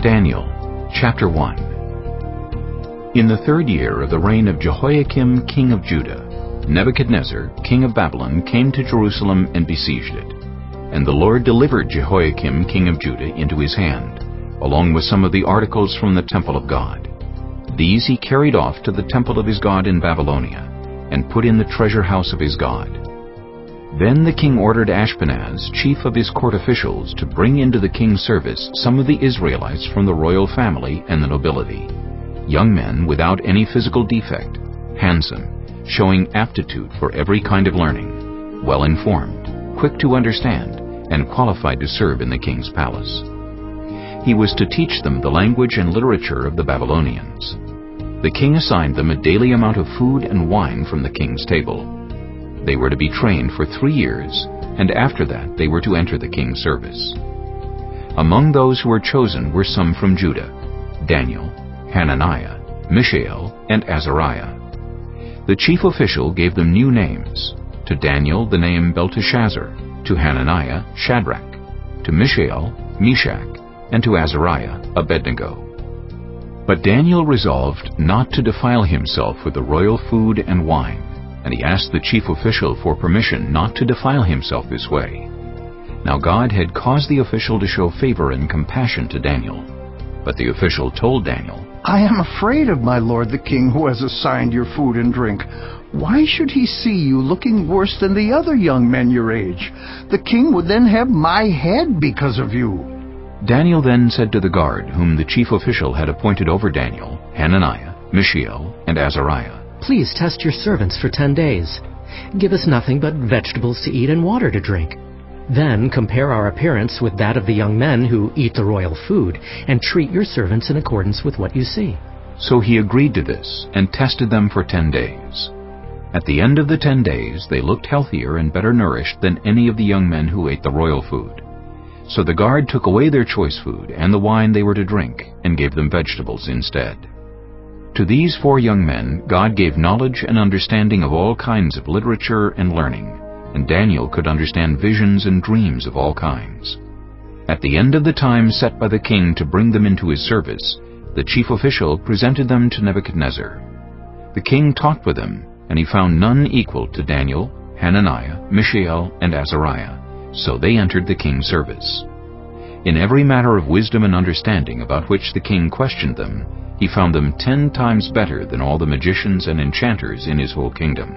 Daniel, chapter 1. In the 3rd year of the reign of Jehoiakim king of Judah, Nebuchadnezzar king of Babylon came to Jerusalem and besieged it. And the Lord delivered Jehoiakim king of Judah into his hand, along with some of the articles from the temple of God. These he carried off to the temple of his God in Babylonia, and put in the treasure house of his God. Then the king ordered Ashpenaz, chief of his court officials, to bring into the king's service some of the Israelites from the royal family and the nobility, young men without any physical defect, handsome, showing aptitude for every kind of learning, well-informed, quick to understand, and qualified to serve in the king's palace. He was to teach them the language and literature of the Babylonians. The king assigned them a daily amount of food and wine from the king's table. They were to be trained for 3 years, and after that they were to enter the king's service. Among those who were chosen were some from Judah: Daniel, Hananiah, Mishael, and Azariah. The chief official gave them new names: to Daniel the name Belshazzar, to Hananiah Shadrach, to Mishael Meshach, and to Azariah Abednego. But Daniel resolved not to defile himself with the royal food and wine, and he asked the chief official for permission not to defile himself this way. Now God had caused the official to show favor and compassion to Daniel. But the official told Daniel, "I am afraid of my lord the king, who has assigned your food and drink. Why should he see you looking worse than the other young men your age? The king would then have my head because of you." Daniel then said to the guard, whom the chief official had appointed over Daniel, Hananiah, Mishael, and Azariah, "Please test your servants for 10 days. Give us nothing but vegetables to eat and water to drink. Then compare our appearance with that of the young men who eat the royal food, and treat your servants in accordance with what you see." So he agreed to this, and tested them for 10 days. At the end of the 10 days they looked healthier and better nourished than any of the young men who ate the royal food. So the guard took away their choice food and the wine they were to drink, and gave them vegetables instead. To these 4 young men God gave knowledge and understanding of all kinds of literature and learning, and Daniel could understand visions and dreams of all kinds. At the end of the time set by the king to bring them into his service, the chief official presented them to Nebuchadnezzar. The king talked with them, and he found none equal to Daniel, Hananiah, Mishael, and Azariah. So they entered the king's service. In every matter of wisdom and understanding about which the king questioned them, he found them 10 times better than all the magicians and enchanters in his whole kingdom.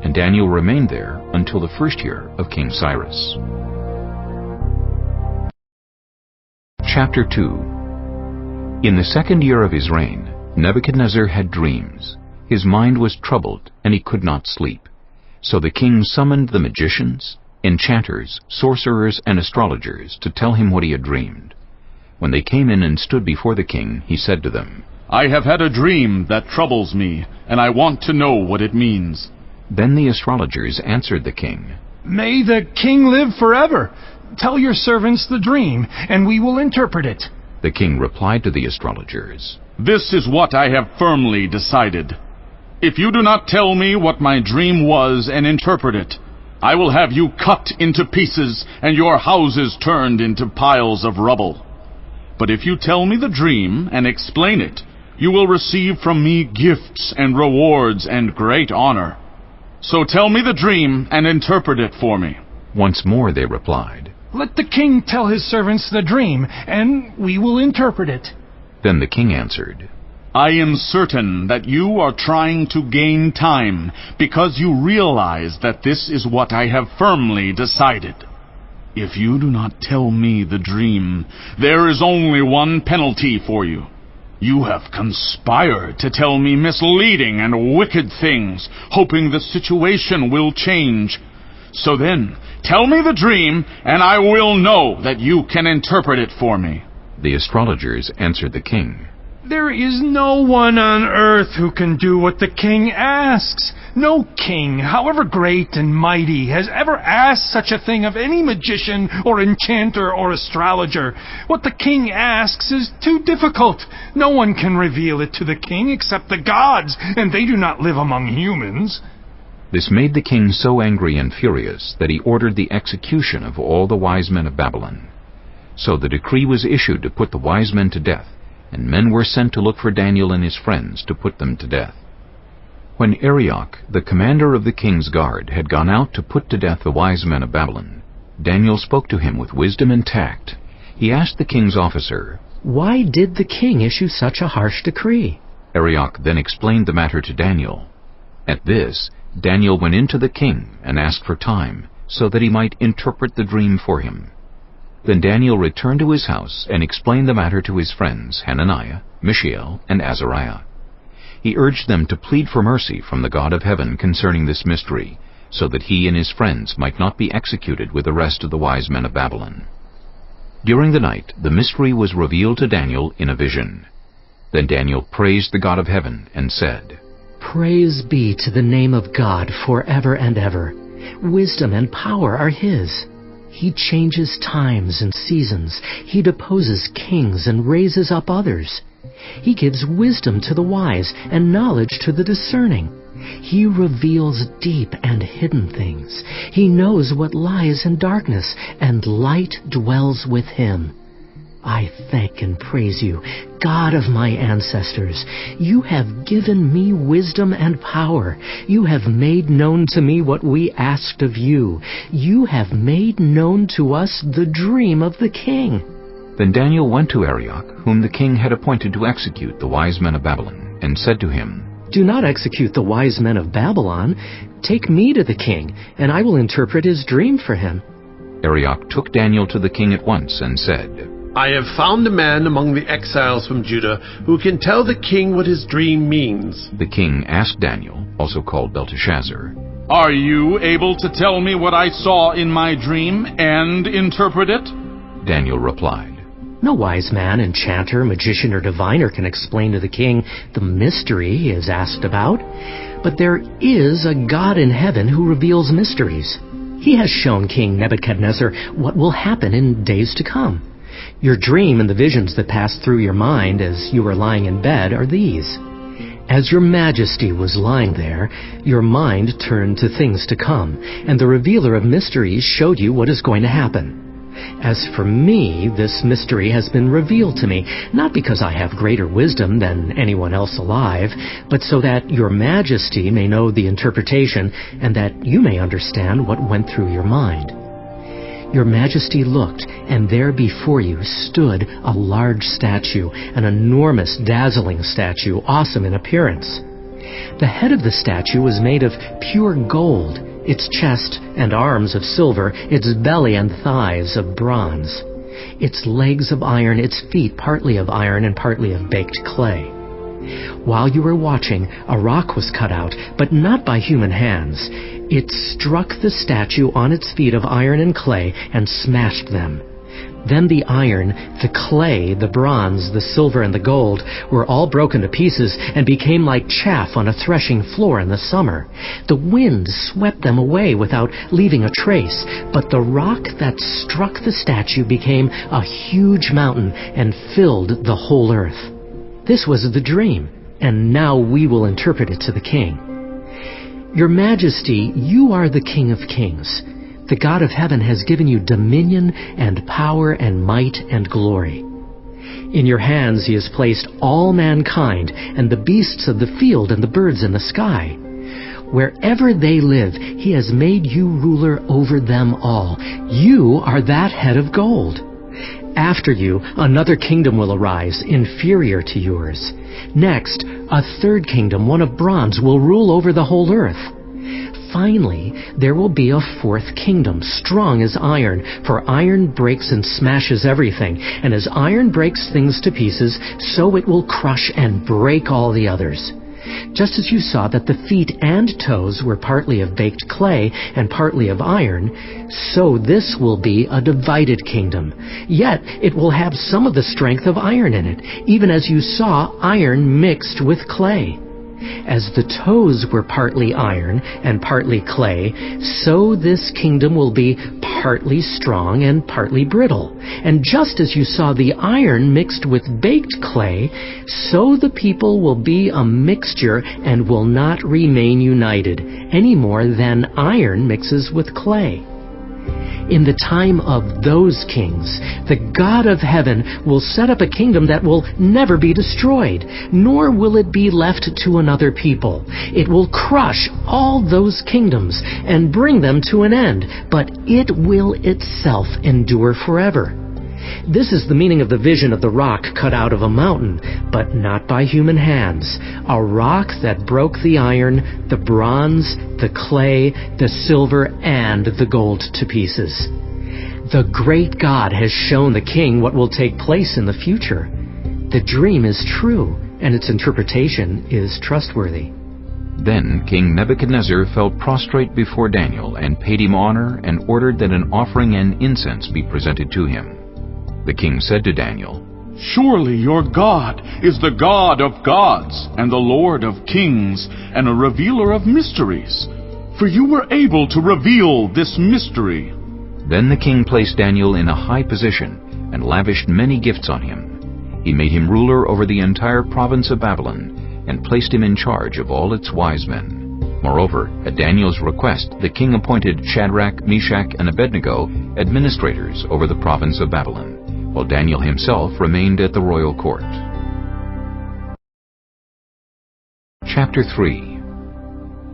And Daniel remained there until the 1st year of King Cyrus. Chapter 2. In the 2nd year of his reign, Nebuchadnezzar had dreams. His mind was troubled, and he could not sleep. So the king summoned the magicians, enchanters, sorcerers, and astrologers to tell him what he had dreamed. When they came in and stood before the king, he said to them, "I have had a dream that troubles me, and I want to know what it means." Then the astrologers answered the king, "May the king live forever. Tell your servants the dream, and we will interpret it." The king replied to the astrologers, "This is what I have firmly decided. If you do not tell me what my dream was and interpret it, I will have you cut into pieces and your houses turned into piles of rubble. But if you tell me the dream and explain it, you will receive from me gifts and rewards and great honor. So tell me the dream and interpret it for me." Once more they replied, "Let the king tell his servants the dream, and we will interpret it." Then the king answered, "I am certain that you are trying to gain time because you realize that this is what I have firmly decided. If you do not tell me the dream, there is only one penalty for you. You have conspired to tell me misleading and wicked things, hoping the situation will change. So then, tell me the dream, and I will know that you can interpret it for me." The astrologers answered the king, "There is no one on earth who can do what the king asks. No king, however great and mighty, has ever asked such a thing of any magician or enchanter or astrologer. What the king asks is too difficult. No one can reveal it to the king except the gods, and they do not live among humans." This made the king so angry and furious that he ordered the execution of all the wise men of Babylon. So the decree was issued to put the wise men to death, and men were sent to look for Daniel and his friends to put them to death. When Arioch, the commander of the king's guard, had gone out to put to death the wise men of Babylon, Daniel spoke to him with wisdom and tact. He asked the king's officer, "Why did the king issue such a harsh decree?" Arioch then explained the matter to Daniel. At this, Daniel went in to the king and asked for time, so that he might interpret the dream for him. Then Daniel returned to his house and explained the matter to his friends Hananiah, Mishael, and Azariah. He urged them to plead for mercy from the God of heaven concerning this mystery, so that he and his friends might not be executed with the rest of the wise men of Babylon. During the night, the mystery was revealed to Daniel in a vision. Then Daniel praised the God of heaven and said, "Praise be to the name of God forever and ever. Wisdom and power are His. He changes times and seasons. He deposes kings and raises up others. He gives wisdom to the wise and knowledge to the discerning. He reveals deep and hidden things. He knows what lies in darkness, and light dwells with Him. I thank and praise you, God of my ancestors. You have given me wisdom and power. You have made known to me what we asked of you. You have made known to us the dream of the king." Then Daniel went to Arioch, whom the king had appointed to execute the wise men of Babylon, and said to him, "Do not execute the wise men of Babylon. Take me to the king, and I will interpret his dream for him." Arioch took Daniel to the king at once and said, I have found a man among the exiles from Judah who can tell the king what his dream means. The king asked Daniel, also called Belshazzar, Are you able to tell me what I saw in my dream and interpret it? Daniel replied, No wise man, enchanter, magician, or diviner can explain to the king the mystery he is asked about. But there is a God in heaven who reveals mysteries. He has shown King Nebuchadnezzar what will happen in days to come. Your dream and the visions that passed through your mind as you were lying in bed are these. As your majesty was lying there, your mind turned to things to come, and the revealer of mysteries showed you what is going to happen. As for me, this mystery has been revealed to me, not because I have greater wisdom than anyone else alive, but so that your majesty may know the interpretation and that you may understand what went through your mind. Your majesty looked, and there before you stood a large statue, an enormous, dazzling statue, awesome in appearance. The head of the statue was made of pure gold, its chest and arms of silver, its belly and thighs of bronze, its legs of iron, its feet partly of iron and partly of baked clay. While you were watching, a rock was cut out, but not by human hands. It struck the statue on its feet of iron and clay and smashed them. Then the iron, the clay, the bronze, the silver, and the gold were all broken to pieces and became like chaff on a threshing floor in the summer. The wind swept them away without leaving a trace, but the rock that struck the statue became a huge mountain and filled the whole earth. This was the dream, and now we will interpret it to the king. Your Majesty, you are the King of Kings. The God of heaven has given you dominion and power and might and glory. In your hands He has placed all mankind and the beasts of the field and the birds in the sky. Wherever they live, He has made you ruler over them all. You are that head of gold. After you, another kingdom will arise, inferior to yours. Next, a third kingdom, one of bronze, will rule over the whole earth. Finally, there will be a fourth kingdom, strong as iron, for iron breaks and smashes everything, and as iron breaks things to pieces, so it will crush and break all the others. Just as you saw that the feet and toes were partly of baked clay and partly of iron, so this will be a divided kingdom. Yet it will have some of the strength of iron in it, even as you saw iron mixed with clay. As the toes were partly iron and partly clay, so this kingdom will be partly strong and partly brittle. And just as you saw the iron mixed with baked clay, so the people will be a mixture and will not remain united, any more than iron mixes with clay. In the time of those kings, the God of heaven will set up a kingdom that will never be destroyed, nor will it be left to another people. It will crush all those kingdoms and bring them to an end, but it will itself endure forever. This is the meaning of the vision of the rock cut out of a mountain, but not by human hands, a rock that broke the iron, the bronze, the clay, the silver, and the gold to pieces. The great God has shown the king what will take place in the future. The dream is true, and its interpretation is trustworthy. Then King Nebuchadnezzar fell prostrate before Daniel and paid him honor and ordered that an offering and incense be presented to him. The king said to Daniel, Surely your God is the God of gods and the Lord of kings and a revealer of mysteries, for you were able to reveal this mystery. Then the king placed Daniel in a high position and lavished many gifts on him. He made him ruler over the entire province of Babylon and placed him in charge of all its wise men. Moreover, at Daniel's request, the king appointed Shadrach, Meshach, and Abednego administrators over the province of Babylon, while Daniel himself remained at the royal court. Chapter 3.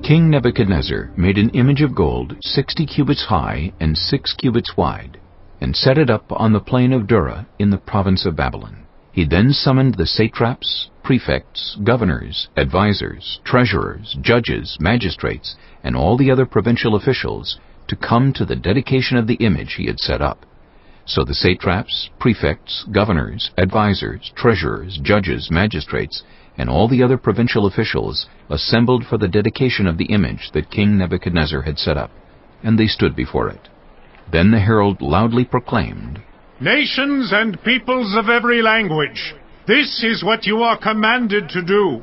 King Nebuchadnezzar made an image of gold 60 cubits high and 6 cubits wide, and set it up on the plain of Dura in the province of Babylon. He then summoned the satraps, prefects, governors, advisors, treasurers, judges, magistrates, and all the other provincial officials to come to the dedication of the image he had set up. So the satraps, prefects, governors, advisors, treasurers, judges, magistrates, and all the other provincial officials assembled for the dedication of the image that King Nebuchadnezzar had set up, and they stood before it. Then the herald loudly proclaimed, Nations and peoples of every language, this is what you are commanded to do.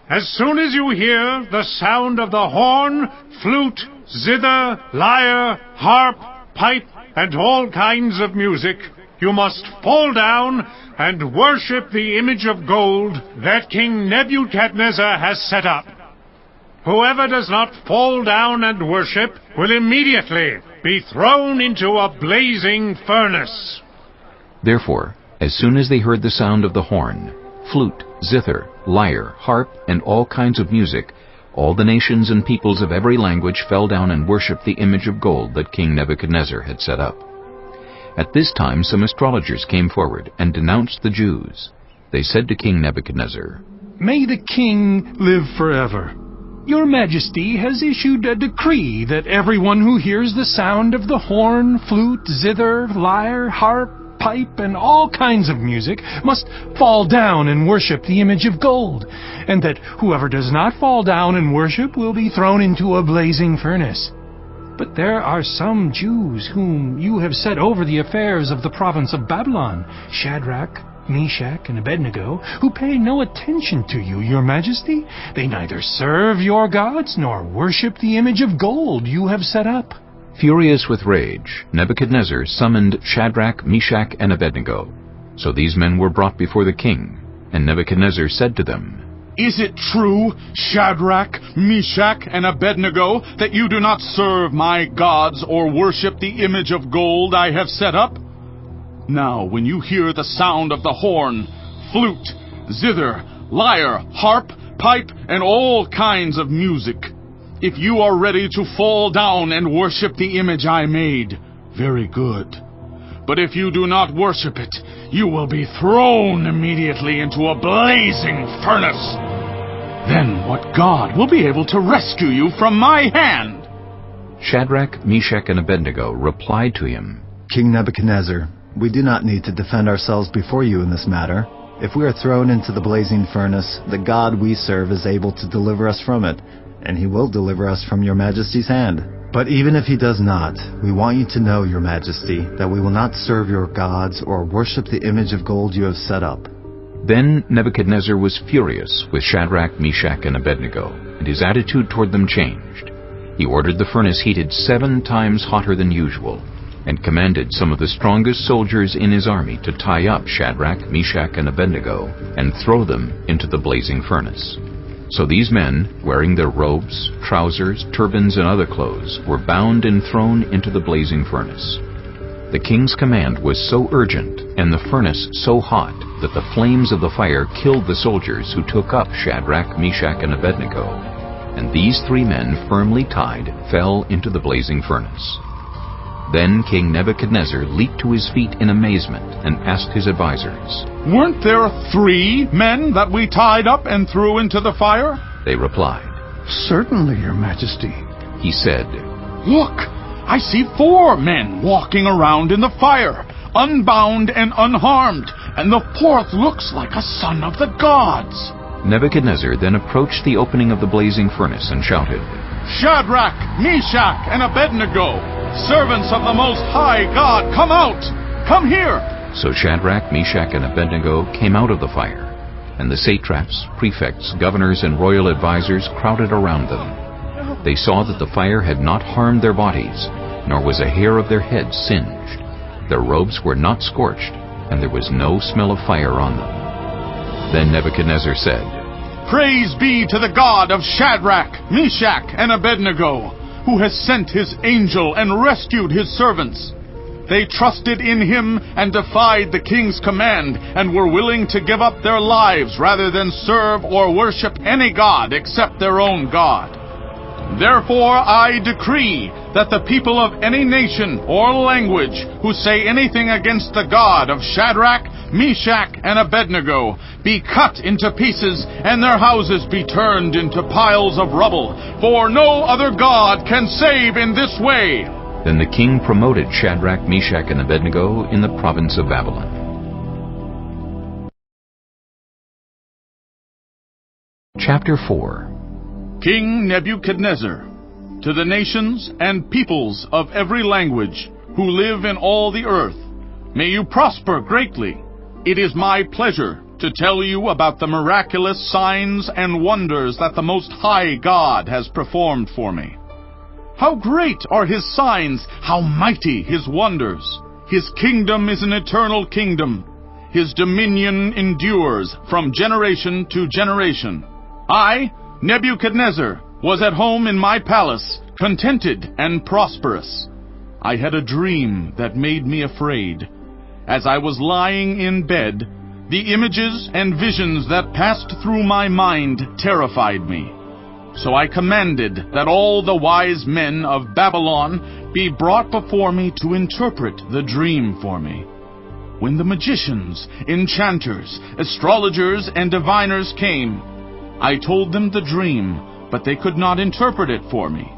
As soon as you hear the sound of the horn, flute, zither, lyre, harp, pipe, and all kinds of music, you must fall down and worship the image of gold that King Nebuchadnezzar has set up. Whoever does not fall down and worship will immediately be thrown into a blazing furnace. Therefore, as soon as they heard the sound of the horn, flute, zither, lyre, harp, and all kinds of music, all the nations and peoples of every language fell down and worshipped the image of gold that King Nebuchadnezzar had set up. At this time some astrologers came forward and denounced the Jews. They said to King Nebuchadnezzar, May the king live forever. Your Majesty has issued a decree that everyone who hears the sound of the horn, flute, zither, lyre, harp, pipe, and all kinds of music must fall down and worship the image of gold, and that whoever does not fall down and worship will be thrown into a blazing furnace. But there are some Jews whom you have set over the affairs of the province of Babylon, Shadrach, Meshach, and Abednego, who pay no attention to you, your Majesty. They neither serve your gods nor worship the image of gold you have set up. Furious with rage, Nebuchadnezzar summoned Shadrach, Meshach, and Abednego. So these men were brought before the king, and Nebuchadnezzar said to them, Is it true, Shadrach, Meshach, and Abednego, that you do not serve my gods or worship the image of gold I have set up? Now, when you hear the sound of the horn, flute, zither, lyre, harp, pipe, and all kinds of music, if you are ready to fall down and worship the image I made, very good. But if you do not worship it, you will be thrown immediately into a blazing furnace. Then what God will be able to rescue you from my hand? Shadrach, Meshach, and Abednego replied to him, King Nebuchadnezzar, we do not need to defend ourselves before you in this matter. If we are thrown into the blazing furnace, the God we serve is able to deliver us from it, and he will deliver us from your Majesty's hand. But even if he does not, we want you to know, your Majesty, that we will not serve your gods or worship the image of gold you have set up. Then Nebuchadnezzar was furious with Shadrach, Meshach, and Abednego, and his attitude toward them changed. He ordered the furnace heated 7 times hotter than usual, and commanded some of the strongest soldiers in his army to tie up Shadrach, Meshach, and Abednego, and throw them into the blazing furnace. So these men, wearing their robes, trousers, turbans, and other clothes, were bound and thrown into the blazing furnace. The king's command was so urgent, and the furnace so hot, that the flames of the fire killed the soldiers who took up Shadrach, Meshach, and Abednego. And these 3 men, firmly tied, fell into the blazing furnace. Then King Nebuchadnezzar leaped to his feet in amazement and asked his advisors, "Weren't there 3 men that we tied up and threw into the fire?" They replied. Certainly, Your Majesty. He said, "Look, I see 4 men walking around in the fire, unbound and unharmed, and the 4th looks like a son of the gods." Nebuchadnezzar then approached the opening of the blazing furnace and shouted, "Shadrach, Meshach, and Abednego, servants of the Most High God, come out! Come here!" So Shadrach, Meshach, and Abednego came out of the fire, and the satraps, prefects, governors, and royal advisors crowded around them. They saw that the fire had not harmed their bodies, nor was a hair of their heads singed. Their robes were not scorched, and there was no smell of fire on them. Then Nebuchadnezzar said, "Praise be to the God of Shadrach, Meshach, and Abednego, who has sent his angel and rescued his servants. They trusted in him and defied the king's command, and were willing to give up their lives rather than serve or worship any god except their own God. Therefore I decree that the people of any nation or language who say anything against the God of Shadrach, Meshach, and Abednego be cut into pieces, and their houses be turned into piles of rubble, for no other God can save in this way." Then the king promoted Shadrach, Meshach, and Abednego in the province of Babylon. Chapter 4. King Nebuchadnezzar, to the nations and peoples of every language who live in all the earth, may you prosper greatly. It is my pleasure to tell you about the miraculous signs and wonders that the Most High God has performed for me. How great are his signs, how mighty his wonders! His kingdom is an eternal kingdom. His dominion endures from generation to generation. I, Nebuchadnezzar, was at home in my palace, contented and prosperous. I had a dream that made me afraid. As I was lying in bed, the images and visions that passed through my mind terrified me. So I commanded that all the wise men of Babylon be brought before me to interpret the dream for me. When the magicians, enchanters, astrologers, and diviners came, I told them the dream, but they could not interpret it for me.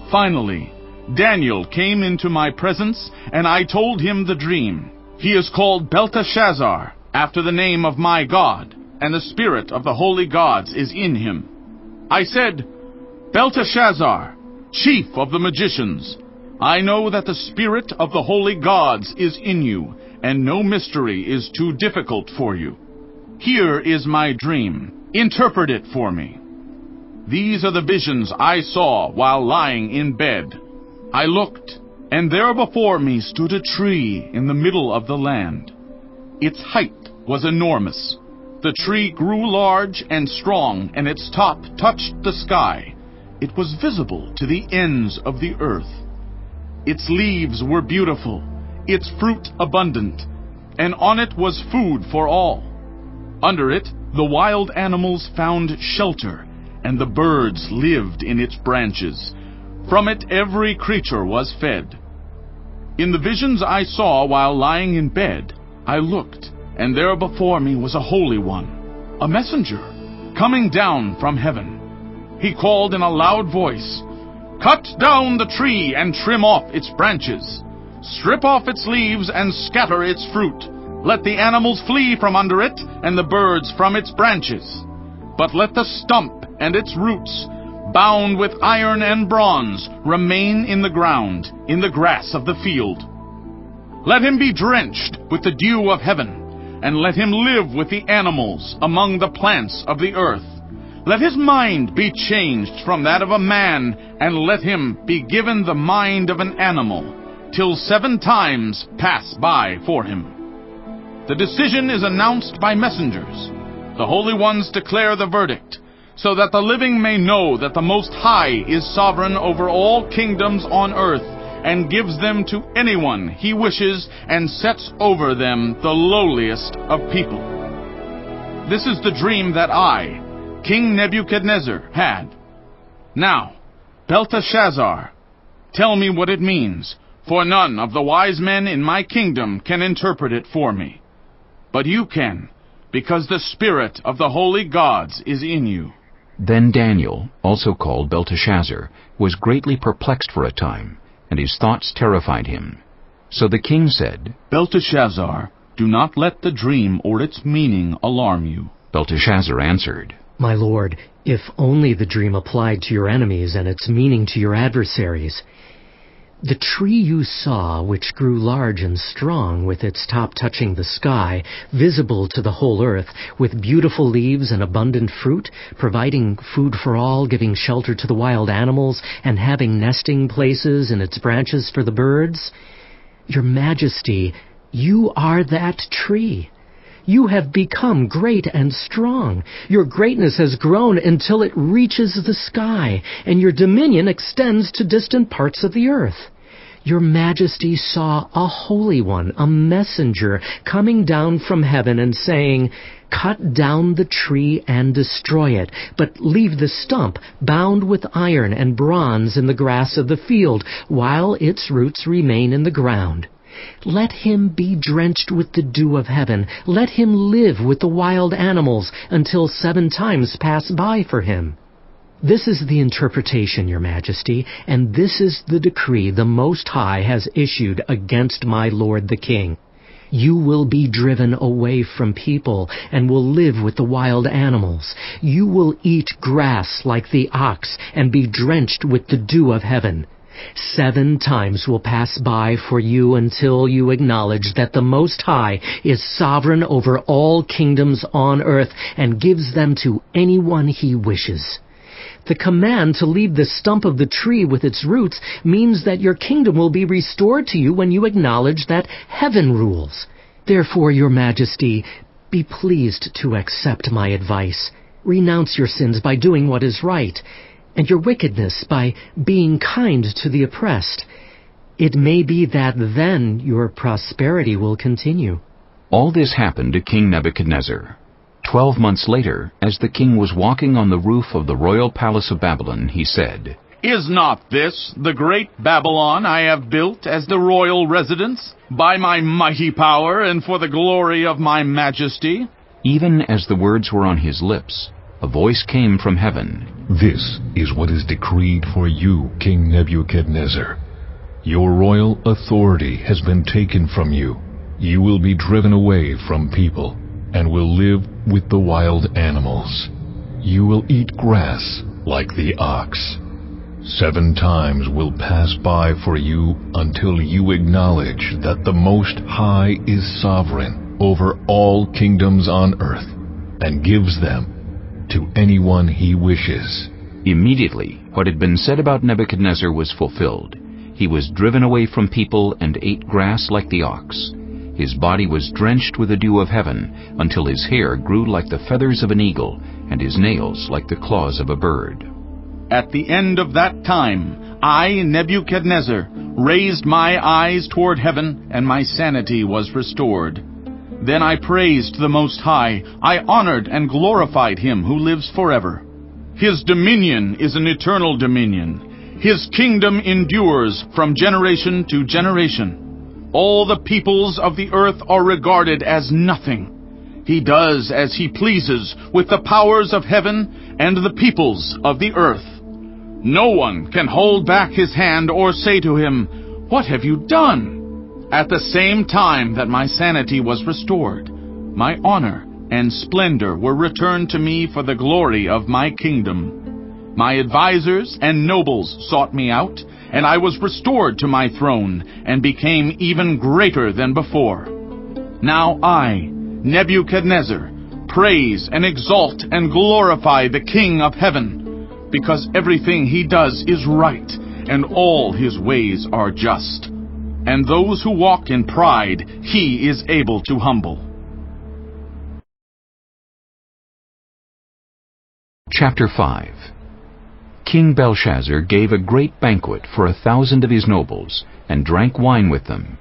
Finally, Daniel came into my presence, and I told him the dream. He is called Belshazzar, after the name of my God, and the spirit of the holy gods is in him. I said, "Belteshazzar, chief of the magicians, I know that the spirit of the holy gods is in you, and no mystery is too difficult for you. Here is my dream. Interpret it for me. These are the visions I saw while lying in bed. I looked, and there before me stood a tree in the middle of the land. Its height was enormous. The tree grew large and strong, and its top touched the sky. It was visible to the ends of the earth. Its leaves were beautiful, its fruit abundant, and on it was food for all. Under it, the wild animals found shelter, and the birds lived in its branches. From it every creature was fed. In the visions I saw while lying in bed, I looked, and there before me was a holy one, a messenger, coming down from heaven. He called in a loud voice, "Cut down the tree and trim off its branches. Strip off its leaves and scatter its fruit. Let the animals flee from under it, and the birds from its branches. But let the stump and its roots, bound with iron and bronze, remain in the ground, in the grass of the field. Let him be drenched with the dew of heaven, and let him live with the animals among the plants of the earth. Let his mind be changed from that of a man, and let him be given the mind of an animal, till 7 times pass by for him. The decision is announced by messengers. The holy ones declare the verdict. so that the living may know that the Most High is sovereign over all kingdoms on earth, and gives them to anyone he wishes, and sets over them the lowliest of people. This is the dream that I, King Nebuchadnezzar, had. Now, Belshazzar, tell me what it means, for none of the wise men in my kingdom can interpret it for me. But you can, because the spirit of the holy gods is in you. Then Daniel, also called Belteshazzar, was greatly perplexed for a time, and his thoughts terrified him. So the king said, Belteshazzar, do not let the dream or its meaning alarm you. Belteshazzar answered, My lord, if only the dream applied to your enemies and its meaning to your adversaries. The tree you saw, which grew large and strong, with its top touching the sky, visible to the whole earth, with beautiful leaves and abundant fruit, providing food for all, giving shelter to the wild animals, and having nesting places in its branches for the birds. Your Majesty, you are that tree. You have become great and strong. Your greatness has grown until it reaches the sky, and your dominion extends to distant parts of the earth. Your Majesty saw a holy one, a messenger, coming down from heaven and saying, Cut down the tree and destroy it, but leave the stump bound with iron and bronze in the grass of the field, while its roots remain in the ground. Let him be drenched with the dew of heaven. Let him live with the wild animals until 7 times pass by for him. This is the interpretation, Your Majesty, and this is the decree the Most High has issued against my lord the king. You will be driven away from people and will live with the wild animals. You will eat grass like the ox and be drenched with the dew of heaven. 7 times will pass by for you until you acknowledge that the Most High is sovereign over all kingdoms on earth and gives them to anyone he wishes. The command to leave the stump of the tree with its roots means that your kingdom will be restored to you when you acknowledge that heaven rules. Therefore, Your Majesty, be pleased to accept my advice. Renounce your sins by doing what is right, and your wickedness by being kind to the oppressed. It may be that then your prosperity will continue. All this happened to King Nebuchadnezzar. 12 months later, as the king was walking on the roof of the royal palace of Babylon, he said, Is not this the great Babylon I have built as the royal residence, by my mighty power and for the glory of my majesty? Even as the words were on his lips, a voice came from heaven. This is what is decreed for you, King Nebuchadnezzar. Your royal authority has been taken from you. You will be driven away from people, and will live with the wild animals. You will eat grass like the ox. 7 times will pass by for you until you acknowledge that the Most High is sovereign over all kingdoms on earth, and gives them to anyone he wishes. Immediately, what had been said about Nebuchadnezzar was fulfilled. He was driven away from people and ate grass like the ox. His body was drenched with the dew of heaven, until his hair grew like the feathers of an eagle, and his nails like the claws of a bird. At the end of that time, I, Nebuchadnezzar, raised my eyes toward heaven, and my sanity was restored. Then I praised the Most High. I honored and glorified him who lives forever. His dominion is an eternal dominion. His kingdom endures from generation to generation. All the peoples of the earth are regarded as nothing. He does as he pleases with the powers of heaven and the peoples of the earth. No one can hold back his hand or say to him, What have you done? At the same time that my sanity was restored, my honor and splendor were returned to me for the glory of my kingdom. My advisers and nobles sought me out, and I was restored to my throne, and became even greater than before. Now I, Nebuchadnezzar, praise and exalt and glorify the King of heaven, because everything he does is right, and all his ways are just. And those who walk in pride, he is able to humble. Chapter 5. King Belshazzar gave a great banquet for 1,000 of his nobles, and drank wine with them.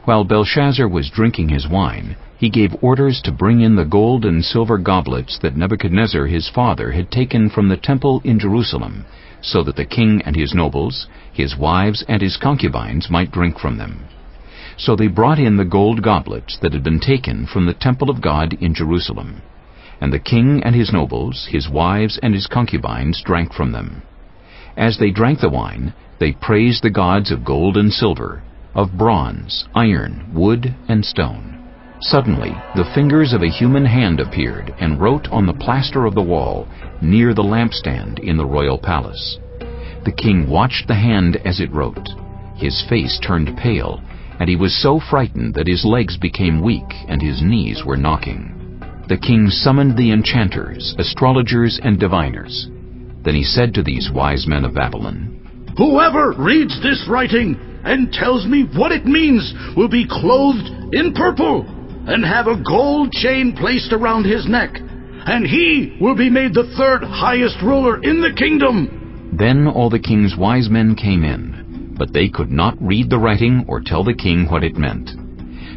While Belshazzar was drinking his wine, he gave orders to bring in the gold and silver goblets that Nebuchadnezzar his father had taken from the temple in Jerusalem, so that the king and his nobles, his wives and his concubines might drink from them. So they brought in the gold goblets that had been taken from the temple of God in Jerusalem. And the king and his nobles, his wives and his concubines drank from them. As they drank the wine, they praised the gods of gold and silver, of bronze, iron, wood, and stone. Suddenly the fingers of a human hand appeared and wrote on the plaster of the wall near the lampstand in the royal palace. The king watched the hand as it wrote. His face turned pale, and he was so frightened that his legs became weak and his knees were knocking. The king summoned the enchanters, astrologers, and diviners. Then he said to these wise men of Babylon, "Whoever reads this writing and tells me what it means will be clothed in purple and have a gold chain placed around his neck, and he will be made the third highest ruler in the kingdom." Then all the king's wise men came in, but they could not read the writing or tell the king what it meant.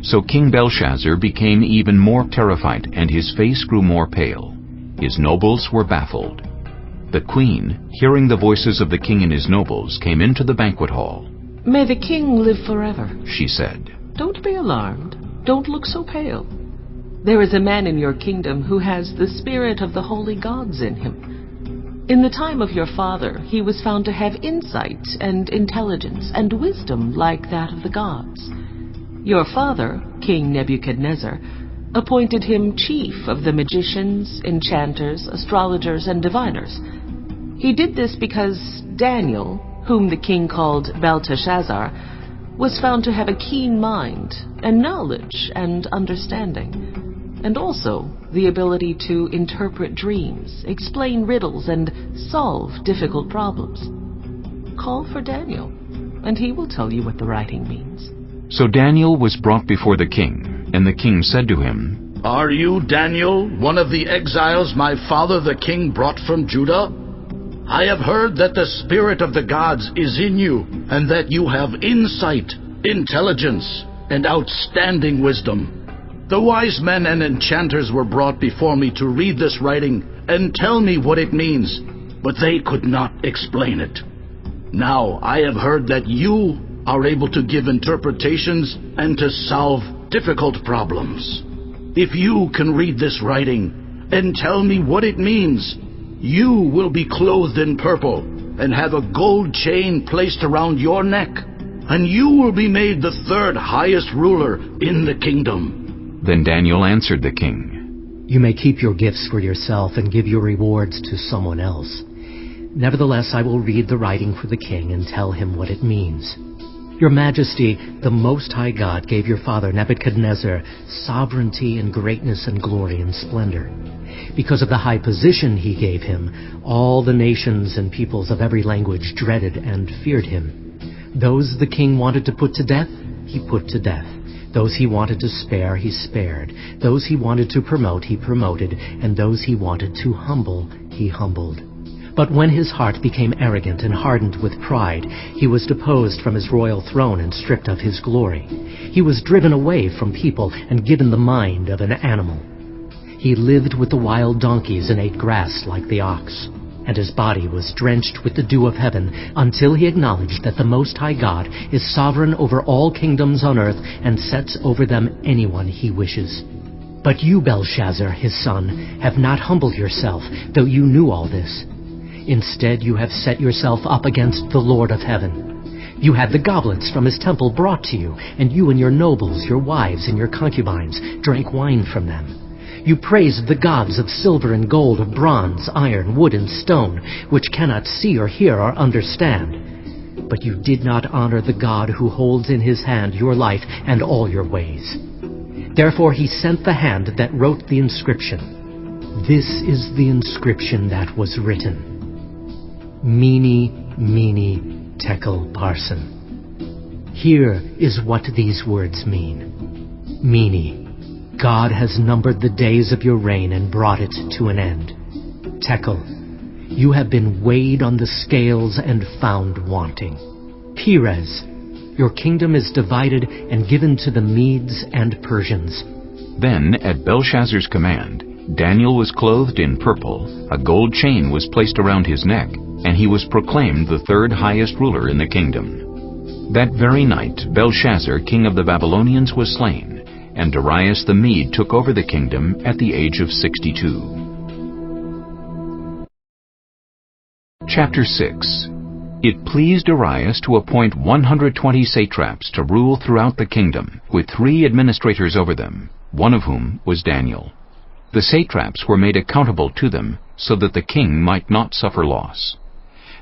So King Belshazzar became even more terrified, and his face grew more pale. His nobles were baffled. The queen, hearing the voices of the king and his nobles, came into the banquet hall. "May the king live forever," she said. "Don't be alarmed. Don't look so pale. There is a man in your kingdom who has the spirit of the holy gods in him. In the time of your father, he was found to have insight and intelligence and wisdom like that of the gods. Your father, King Nebuchadnezzar, appointed him chief of the magicians, enchanters, astrologers, and diviners. He did this because Daniel, whom the king called Belshazzar, was found to have a keen mind and knowledge and understanding, and also the ability to interpret dreams, explain riddles, and solve difficult problems. Call for Daniel, and he will tell you what the writing means." So Daniel was brought before the king, and the king said to him, "Are you Daniel, one of the exiles my father the king brought from Judah? I have heard that the spirit of the gods is in you, and that you have insight, intelligence, and outstanding wisdom. The wise men and enchanters were brought before me to read this writing and tell me what it means, but they could not explain it. Now I have heard that you are able to give interpretations and to solve difficult problems. If you can read this writing and tell me what it means, you will be clothed in purple and have a gold chain placed around your neck, and you will be made the third highest ruler in the kingdom." Then Daniel answered the king, "You may keep your gifts for yourself and give your rewards to someone else. Nevertheless, I will read the writing for the king and tell him what it means. Your Majesty, the Most High God gave your father Nebuchadnezzar sovereignty and greatness and glory and splendor. Because of the high position he gave him, all the nations and peoples of every language dreaded and feared him. Those the king wanted to put to death, he put to death. Those he wanted to spare, he spared. Those he wanted to promote, he promoted. And those he wanted to humble, he humbled. But when his heart became arrogant and hardened with pride, he was deposed from his royal throne and stripped of his glory. He was driven away from people and given the mind of an animal. He lived with the wild donkeys and ate grass like the ox. And his body was drenched with the dew of heaven until he acknowledged that the Most High God is sovereign over all kingdoms on earth and sets over them anyone he wishes. But you, Belshazzar, his son, have not humbled yourself, though you knew all this. Instead, you have set yourself up against the Lord of heaven. You had the goblets from his temple brought to you, and you and your nobles, your wives, and your concubines drank wine from them. You praised the gods of silver and gold, of bronze, iron, wood, and stone, which cannot see or hear or understand. But you did not honor the God who holds in his hand your life and all your ways. Therefore he sent the hand that wrote the inscription. This is the inscription that was written. Mene, Mene, Tekel, Parsin. Here is what these words mean. Mene, God has numbered the days of your reign and brought it to an end. tekel. You have been weighed on the scales and found wanting. Perez. Your kingdom is divided and given to the Medes and Persians. Then, at Belshazzar's command, Daniel was clothed in purple, a gold chain was placed around his neck, and he was proclaimed the third highest ruler in the kingdom. That very night, Belshazzar, king of the Babylonians, was slain, and Darius the Mede took over the kingdom at the age of 62. Chapter 6. It pleased Darius to appoint 120 satraps to rule throughout the kingdom, with 3 administrators over them, one of whom was Daniel. The satraps were made accountable to them, so that the king might not suffer loss.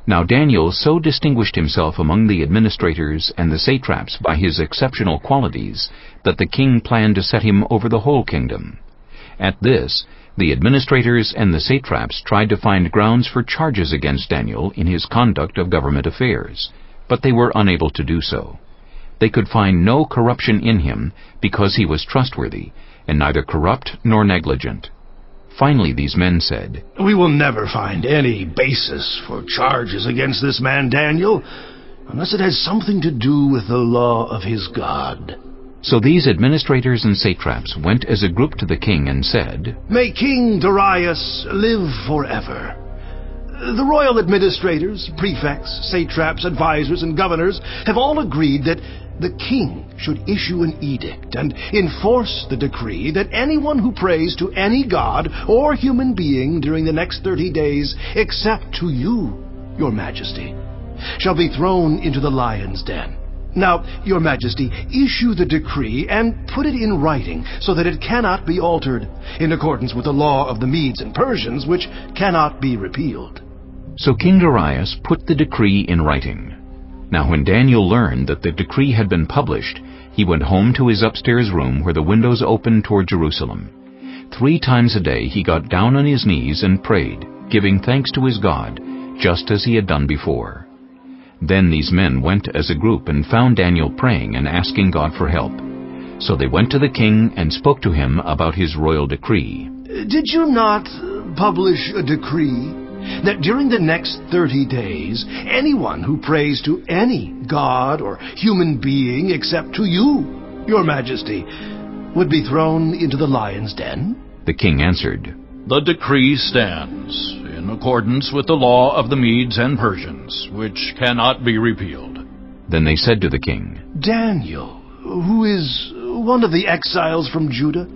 Now Daniel so distinguished himself among the administrators and the satraps by his exceptional qualities, that the king planned to set him over the whole kingdom. At this, the administrators and the satraps tried to find grounds for charges against Daniel in his conduct of government affairs, but they were unable to do so. They could find no corruption in him, because he was trustworthy, and neither corrupt nor negligent. Finally these men said, "We will never find any basis for charges against this man Daniel, unless it has something to do with the law of his God." So these administrators and satraps went as a group to the king and said, "May King Darius live forever. The royal administrators, prefects, satraps, advisors, and governors have all agreed that the king should issue an edict and enforce the decree that anyone who prays to any god or human being during the next 30 days, except to you, your majesty, shall be thrown into the lion's den. Now, your majesty, issue the decree and put it in writing so that it cannot be altered, in accordance with the law of the Medes and Persians, which cannot be repealed." So King Darius put the decree in writing. Now when Daniel learned that the decree had been published, he went home to his upstairs room where the windows opened toward Jerusalem. 3 times a day he got down on his knees and prayed, giving thanks to his God, just as he had done before. Then these men went as a group and found Daniel praying and asking God for help. So they went to the king and spoke to him about his royal decree. "Did you not publish a decree that during the next 30 days, anyone who prays to any god or human being except to you, your majesty, would be thrown into the lion's den?" The king answered, "The decree stands, in accordance with the law of the Medes and Persians, which cannot be repealed." Then they said to the king, "Daniel, who is one of the exiles from Judah,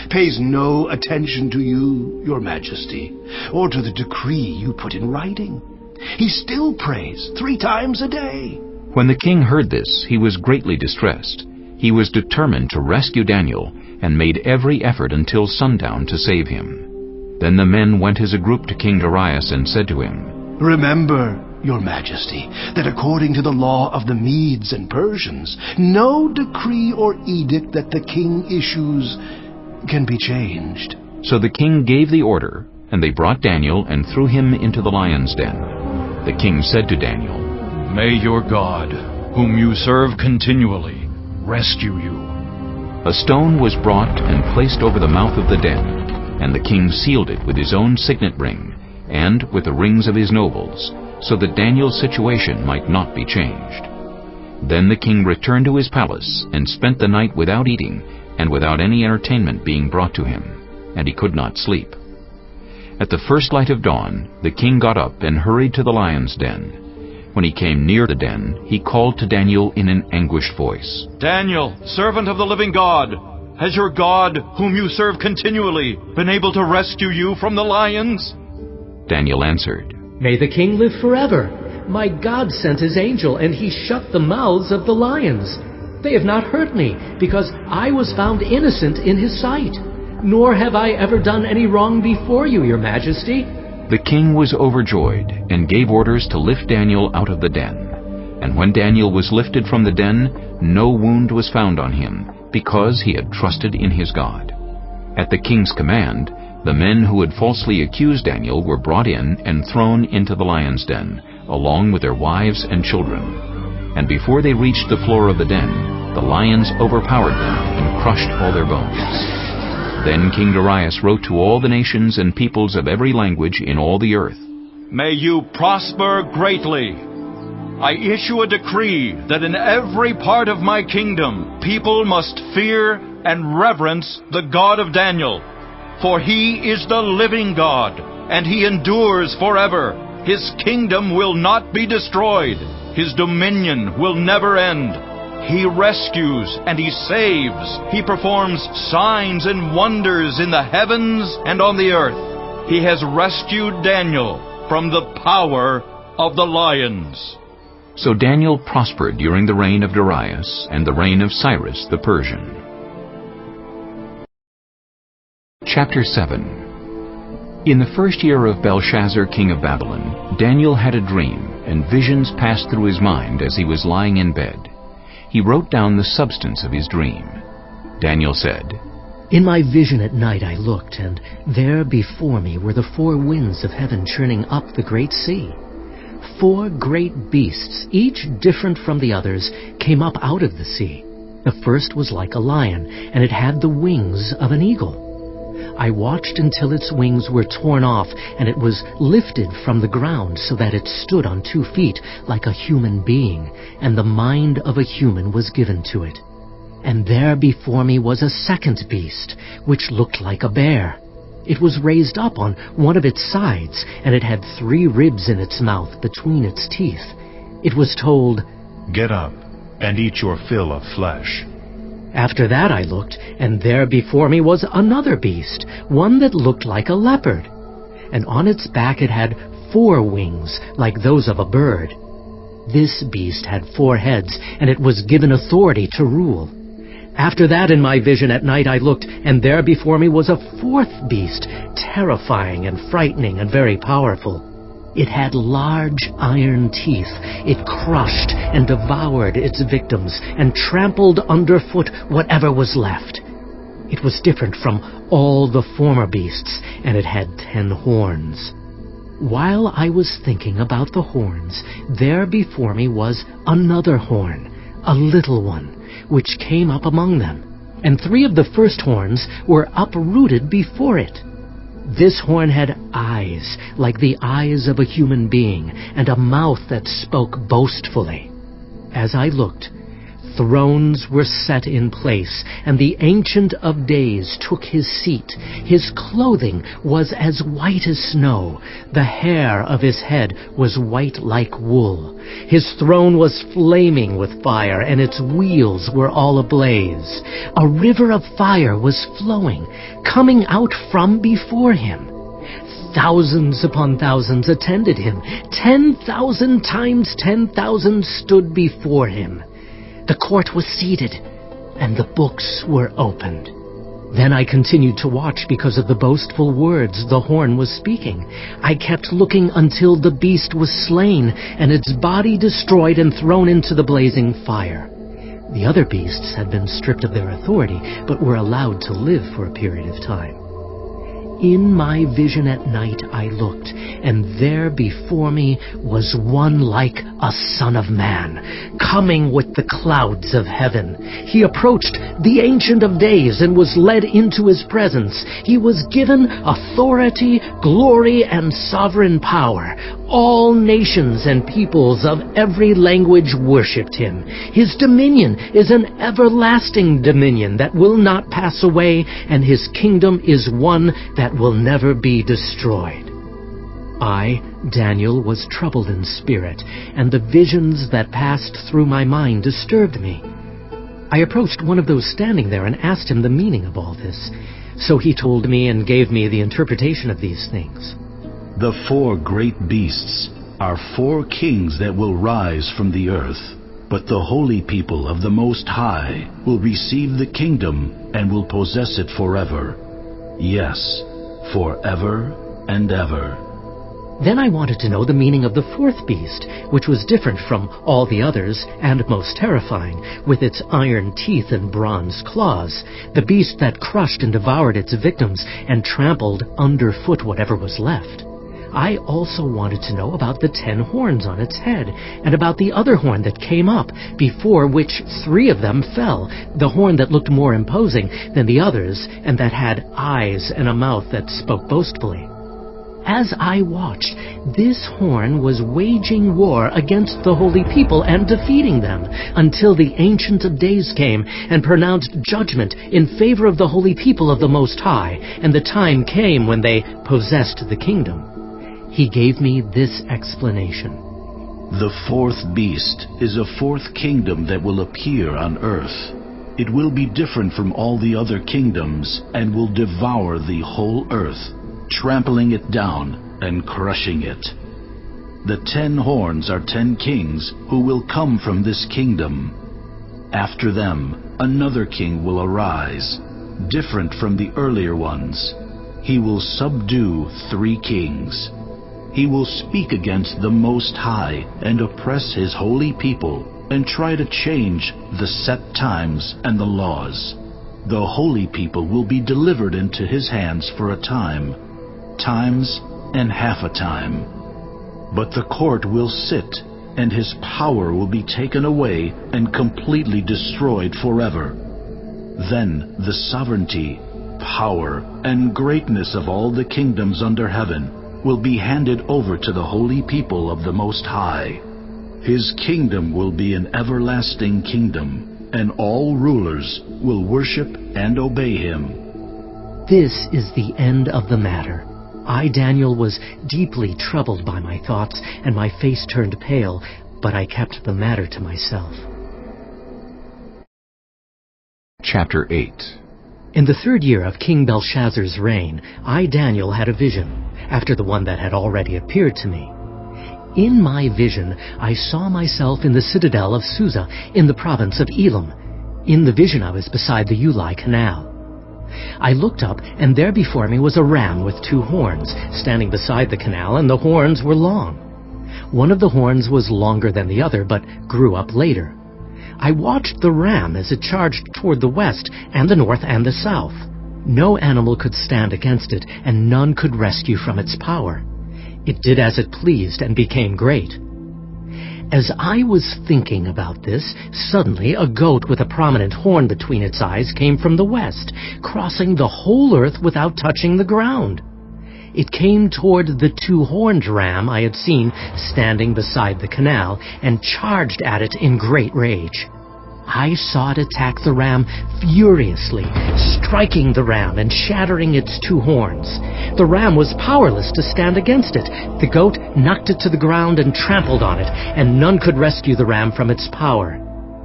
pays no attention to you, your majesty, or to the decree you put in writing. He still prays 3 times a day." When the king heard this, he was greatly distressed. He was determined to rescue Daniel, and made every effort until sundown to save him. Then the men went as a group to King Darius and said to him, "Remember, your majesty, that according to the law of the Medes and Persians, no decree or edict that the king issues can be changed." So the king gave the order, and they brought Daniel and threw him into the lion's den. The king said to Daniel, "May your God, whom you serve continually, rescue you." A stone was brought and placed over the mouth of the den, and the king sealed it with his own signet ring, and with the rings of his nobles, so that Daniel's situation might not be changed. Then the king returned to his palace, and spent the night without eating, and without any entertainment being brought to him, and he could not sleep. At the first light of dawn, the king got up and hurried to the lion's den. When he came near the den, he called to Daniel in an anguished voice, "Daniel, servant of the living God, has your God, whom you serve continually, been able to rescue you from the lions?" Daniel answered, May the king live forever. My God sent his angel, and he shut the mouths of the lions. They have not hurt me, because I was found innocent in his sight. Nor have I ever done any wrong before you, your majesty." The king was overjoyed, and gave orders to lift Daniel out of the den. And when Daniel was lifted from the den, no wound was found on him, because he had trusted in his God. At the king's command, the men who had falsely accused Daniel were brought in and thrown into the lion's den, along with their wives and children. And before they reached the floor of the den, the lions overpowered them and crushed all their bones. Then King Darius wrote to all the nations and peoples of every language in all the earth. May you prosper greatly. I issue a decree that in every part of my kingdom people must fear and reverence the God of Daniel. For he is the living God, and he endures forever. His kingdom will not be destroyed. His dominion will never end. He rescues and he saves. He performs signs and wonders in the heavens and on the earth. He has rescued Daniel from the power of the lions. So Daniel prospered during the reign of Darius and the reign of Cyrus the Persian. Chapter 7. In the first year of Belshazzar king of Babylon, Daniel had a dream, and visions passed through his mind as he was lying in bed. He wrote down the substance of his dream. Daniel said, In my vision at night I looked, and there before me were the 4 winds of heaven churning up the great sea. 4 great beasts, each different from the others, came up out of the sea. The first was like a lion, and it had the wings of an eagle. I watched until its wings were torn off, and it was lifted from the ground so that it stood on 2 feet like a human being, and the mind of a human was given to it. And there before me was a second beast, which looked like a bear. It was raised up on one of its sides, and it had 3 ribs in its mouth between its teeth. It was told, Get up and eat your fill of flesh. After that I looked, and there before me was another beast, one that looked like a leopard. And on its back it had 4 wings, like those of a bird. This beast had 4 heads, and it was given authority to rule. After that in my vision at night I looked, and there before me was a 4th beast, terrifying and frightening and very powerful. It had large iron teeth. It crushed and devoured its victims and trampled underfoot whatever was left. It was different from all the former beasts, and it had 10 horns. While I was thinking about the horns, there before me was another horn, a little one, which came up among them, and 3 of the first horns were uprooted before it. This horn had eyes like the eyes of a human being, and a mouth that spoke boastfully. As I looked, thrones were set in place, and the Ancient of Days took his seat. His clothing was as white as snow. The hair of his head was white like wool. His throne was flaming with fire, and its wheels were all ablaze. A river of fire was flowing, coming out from before him. Thousands upon thousands attended him. 10,000 times 10,000 stood before him. The court was seated, and the books were opened. Then I continued to watch because of the boastful words the horn was speaking. I kept looking until the beast was slain, and its body destroyed and thrown into the blazing fire. The other beasts had been stripped of their authority, but were allowed to live for a period of time. In my vision at night I looked, and there before me was one like a son of man, coming with the clouds of heaven. He approached the Ancient of Days and was led into his presence. He was given authority, glory, and sovereign power. All nations and peoples of every language worshipped him. His dominion is an everlasting dominion that will not pass away, and his kingdom is one that will never be destroyed. I, Daniel, was troubled in spirit, and the visions that passed through my mind disturbed me. I approached one of those standing there and asked him the meaning of all this. So he told me and gave me the interpretation of these things. The 4 great beasts are 4 kings that will rise from the earth, but the holy people of the Most High will receive the kingdom and will possess it forever. Yes, forever and ever. Then I wanted to know the meaning of the 4th beast, which was different from all the others and most terrifying, with its iron teeth and bronze claws, the beast that crushed and devoured its victims and trampled underfoot whatever was left. I also wanted to know about the 10 horns on its head, and about the other horn that came up, before which 3 of them fell, the horn that looked more imposing than the others, and that had eyes and a mouth that spoke boastfully. As I watched, this horn was waging war against the holy people and defeating them, until the Ancient of Days came and pronounced judgment in favor of the holy people of the Most High, and the time came when they possessed the kingdom. He gave me this explanation. The 4th beast is a 4th kingdom that will appear on earth. It will be different from all the other kingdoms and will devour the whole earth, trampling it down and crushing it. The 10 horns are 10 kings who will come from this kingdom. After them, another king will arise, different from the earlier ones. He will subdue 3 kings. He will speak against the Most High and oppress his holy people and try to change the set times and the laws. The holy people will be delivered into his hands for a time, times and half a time. But the court will sit, and his power will be taken away and completely destroyed forever. Then the sovereignty, power, and greatness of all the kingdoms under heaven will be handed over to the holy people of the Most High. His kingdom will be an everlasting kingdom, and all rulers will worship and obey him. This is the end of the matter. I, Daniel, was deeply troubled by my thoughts, and my face turned pale, but I kept the matter to myself. Chapter 8. In the 3rd year of King Belshazzar's reign, I, Daniel, had a vision, after the one that had already appeared to me. In my vision, I saw myself in the citadel of Susa, in the province of Elam. In the vision, I was beside the Ulai Canal. I looked up, and there before me was a ram with 2 horns, standing beside the canal, and the horns were long. One of the horns was longer than the other, but grew up later. I watched the ram as it charged toward the west, and the north, and the south. No animal could stand against it, and none could rescue from its power. It did as it pleased, and became great. As I was thinking about this, suddenly a goat with a prominent horn between its eyes came from the west, crossing the whole earth without touching the ground. It came toward the 2-horned ram I had seen standing beside the canal, and charged at it in great rage. I saw it attack the ram furiously, striking the ram and shattering its 2 horns. The ram was powerless to stand against it. The goat knocked it to the ground and trampled on it, and none could rescue the ram from its power.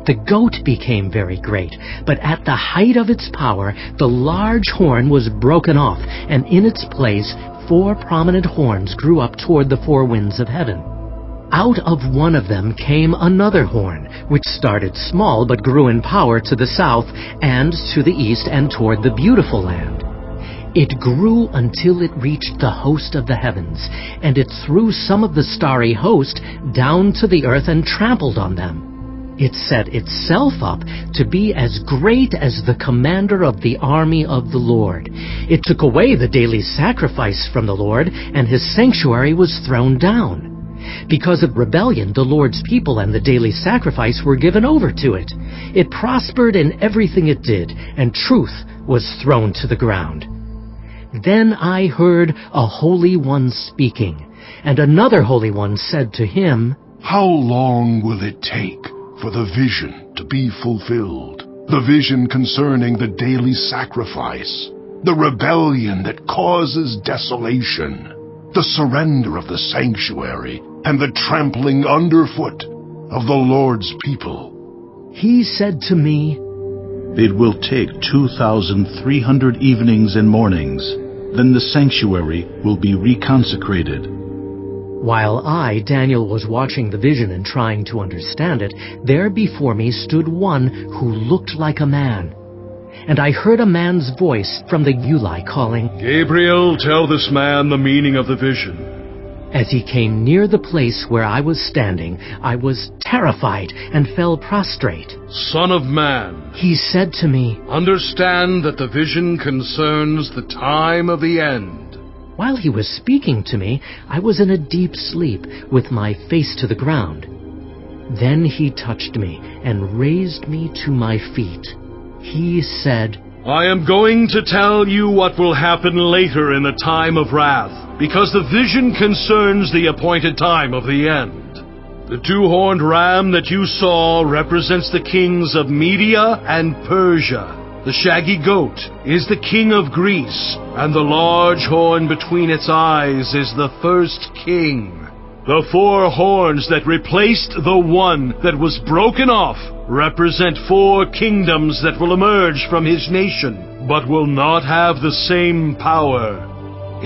The goat became very great, but at the height of its power, the large horn was broken off, and in its place 4 prominent horns grew up toward the 4 winds of heaven. Out of one of them came another horn, which started small but grew in power to the south and to the east and toward the beautiful land. It grew until it reached the host of the heavens, and it threw some of the starry host down to the earth and trampled on them. It set itself up to be as great as the commander of the army of the Lord. It took away the daily sacrifice from the Lord, and his sanctuary was thrown down. Because of rebellion, the Lord's people and the daily sacrifice were given over to it. It prospered in everything it did, and truth was thrown to the ground. Then I heard a Holy One speaking, and another Holy One said to him, "How long will it take for the vision to be fulfilled? The vision concerning the daily sacrifice, the rebellion that causes desolation, the surrender of the sanctuary, and the trampling underfoot of the Lord's people." He said to me, "It will take 2,300 evenings and mornings. Then the sanctuary will be reconsecrated." While I, Daniel, was watching the vision and trying to understand it, there before me stood one who looked like a man. And I heard a man's voice from the Ulai calling, "Gabriel, tell this man the meaning of the vision." As he came near the place where I was standing, I was terrified and fell prostrate. "Son of man," he said to me, "understand that the vision concerns the time of the end. While he was speaking to me, I was in a deep sleep, with my face to the ground. Then he touched me and raised me to my feet. He said, I am going to tell you what will happen later in the time of wrath, because the vision concerns the appointed time of the end. The two-horned ram that you saw represents the kings of Media and Persia. The shaggy goat is the king of Greece, and the large horn between its eyes is the first king. The 4 horns that replaced the one that was broken off represent 4 kingdoms that will emerge from his nation, but will not have the same power.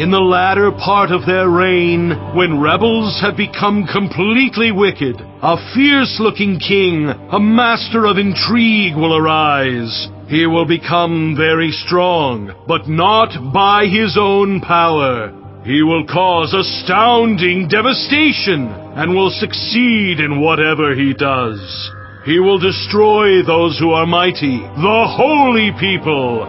In the latter part of their reign, when rebels have become completely wicked, a fierce-looking king, a master of intrigue, will arise. He will become very strong, but not by his own power. He will cause astounding devastation, and will succeed in whatever he does. He will destroy those who are mighty, the holy people.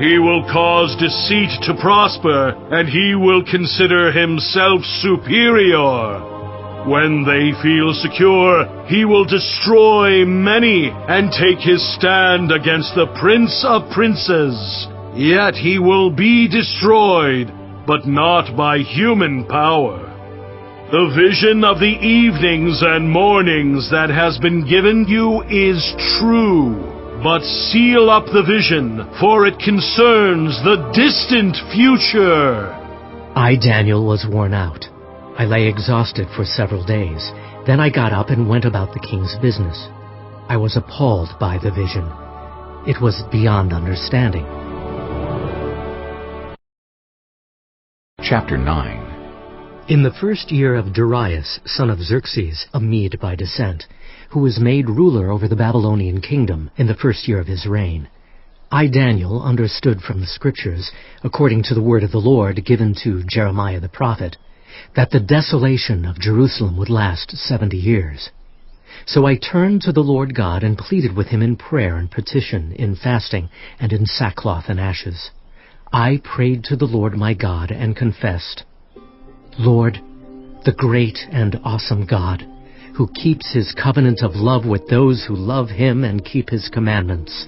He will cause deceit to prosper, and he will consider himself superior. When they feel secure, he will destroy many and take his stand against the Prince of Princes. Yet he will be destroyed, but not by human power. The vision of the evenings and mornings that has been given you is true. But seal up the vision, for it concerns the distant future. I, Daniel, was worn out. I lay exhausted for several days. Then I got up and went about the king's business. I was appalled by the vision. It was beyond understanding. Chapter 9. In the first year of Darius, son of Xerxes, a Mede by descent, who was made ruler over the Babylonian kingdom in the first year of his reign, I, Daniel, understood from the Scriptures, according to the word of the Lord given to Jeremiah the prophet, that the desolation of Jerusalem would last 70 years. So I turned to the Lord God and pleaded with him in prayer and petition, in fasting, and in sackcloth and ashes. I prayed to the Lord my God and confessed, Lord, the great and awesome God, who keeps his covenant of love with those who love him and keep his commandments,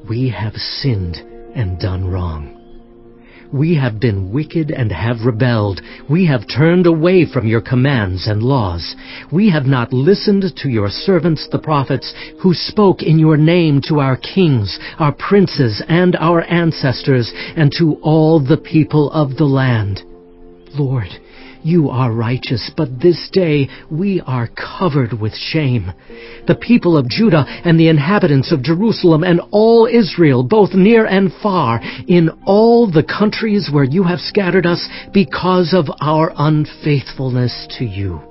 we have sinned and done wrong. We have been wicked and have rebelled. We have turned away from your commands and laws. We have not listened to your servants the prophets, who spoke in your name to our kings, our princes, and our ancestors, and to all the people of the land. Lord, you are righteous, but this day we are covered with shame. The people of Judah and the inhabitants of Jerusalem and all Israel, both near and far, in all the countries where you have scattered us because of our unfaithfulness to you.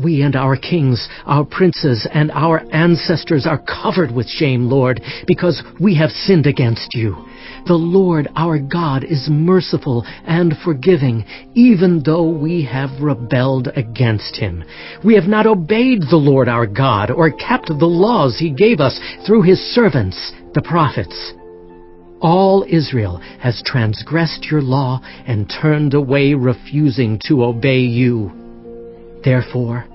We and our kings, our princes, and our ancestors are covered with shame, Lord, because we have sinned against you. The Lord our God is merciful and forgiving, even though we have rebelled against him. We have not obeyed the Lord our God, or kept the laws he gave us through his servants, the prophets. All Israel has transgressed your law and turned away, refusing to obey you. Therefore,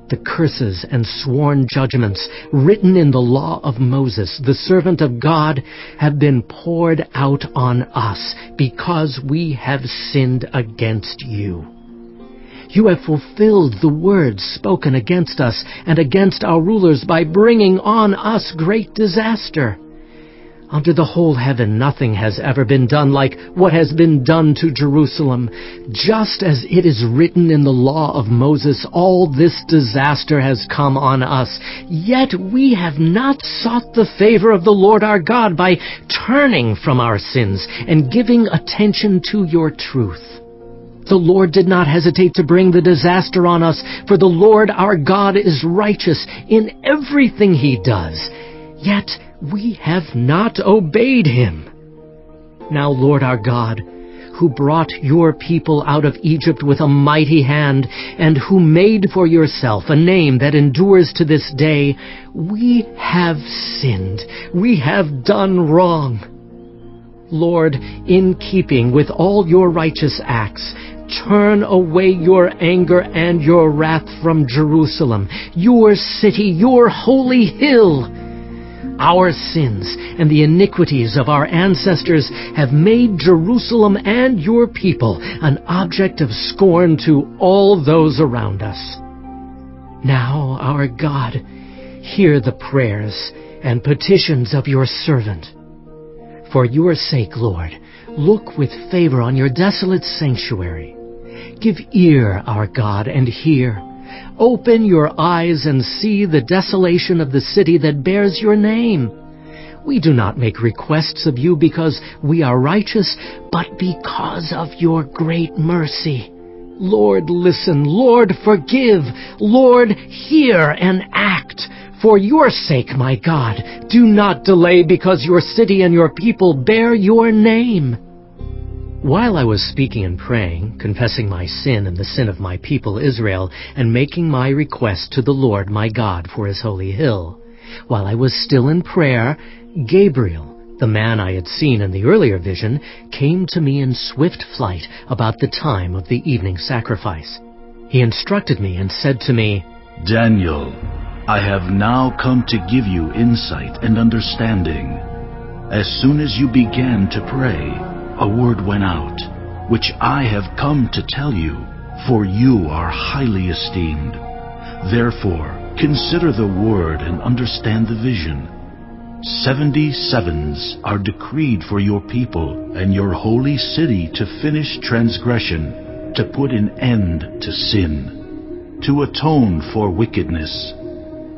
the curses and sworn judgments written in the law of Moses, the servant of God, have been poured out on us because we have sinned against you. You have fulfilled the words spoken against us and against our rulers by bringing on us great disaster. Under the whole heaven nothing has ever been done like what has been done to Jerusalem. Just as it is written in the law of Moses, all this disaster has come on us. Yet we have not sought the favor of the Lord our God by turning from our sins and giving attention to your truth. The Lord did not hesitate to bring the disaster on us, for the Lord our God is righteous in everything he does. Yet we have not obeyed him. Now, Lord our God, who brought your people out of Egypt with a mighty hand, and who made for yourself a name that endures to this day, we have sinned. We have done wrong. Lord, in keeping with all your righteous acts, turn away your anger and your wrath from Jerusalem, your city, your holy hill. Our sins and the iniquities of our ancestors have made Jerusalem and your people an object of scorn to all those around us. Now, our God, hear the prayers and petitions of your servant. For your sake, Lord, look with favor on your desolate sanctuary. Give ear, our God, and hear. Open your eyes and see the desolation of the city that bears your name. We do not make requests of you because we are righteous, but because of your great mercy. Lord, listen. Lord, forgive. Lord, hear and act. For your sake, my God, do not delay, because your city and your people bear your name. While I was speaking and praying, confessing my sin and the sin of my people Israel, and making my request to the Lord my God for his holy hill, while I was still in prayer, Gabriel, the man I had seen in the earlier vision, came to me in swift flight about the time of the evening sacrifice. He instructed me and said to me, Daniel, I have now come to give you insight and understanding. As soon as you began to pray, a word went out, which I have come to tell you, for you are highly esteemed. Therefore, consider the word and understand the vision. 70 sevens are decreed for your people and your holy city to finish transgression, to put an end to sin, to atone for wickedness,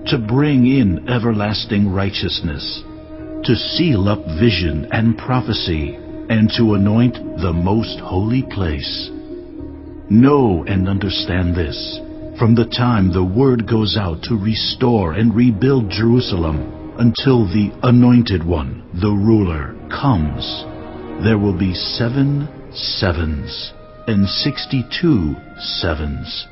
to bring in everlasting righteousness, to seal up vision and prophecy, and to anoint the most holy place. Know and understand this. From the time the word goes out to restore and rebuild Jerusalem until the Anointed One, the ruler, comes, there will be 7 sevens and 62 sevens.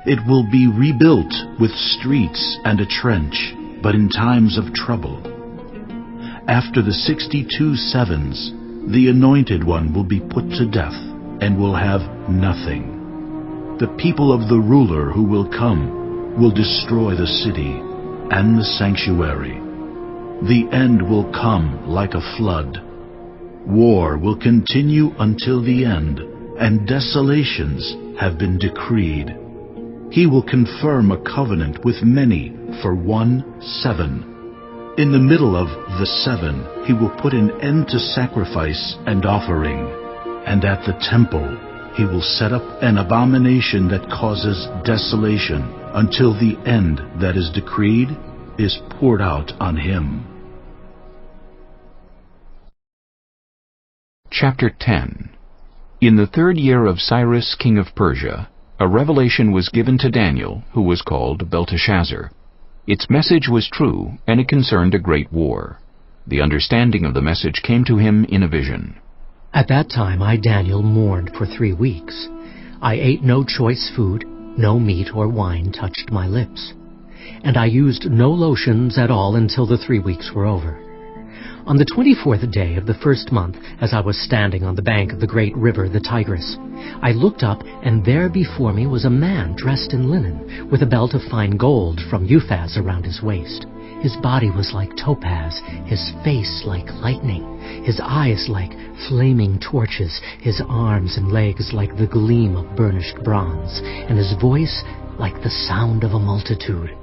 It will be rebuilt with streets and a trench, but in times of trouble. After the 62 sevens, the Anointed One will be put to death and will have nothing. The people of the ruler who will come will destroy the city and the sanctuary. The end will come like a flood. War will continue until the end, and desolations have been decreed. He will confirm a covenant with many for 1 7. In the middle of the 7, he will put an end to sacrifice and offering, and at the temple he will set up an abomination that causes desolation until the end that is decreed is poured out on him. Chapter 10. In the 3rd year of Cyrus king of Persia, a revelation was given to Daniel, who was called Belshazzar. Its message was true, and it concerned a great war. The understanding of the message came to him in a vision. At that time I, Daniel, mourned for 3 weeks. I ate no choice food, no meat or wine touched my lips. And I used no lotions at all until the 3 weeks were over. On the 24th day of the 1st month, as I was standing on the bank of the great river, the Tigris, I looked up, and there before me was a man dressed in linen, with a belt of fine gold from Uphaz around his waist. His body was like topaz, his face like lightning, his eyes like flaming torches, his arms and legs like the gleam of burnished bronze, and his voice like the sound of a multitude.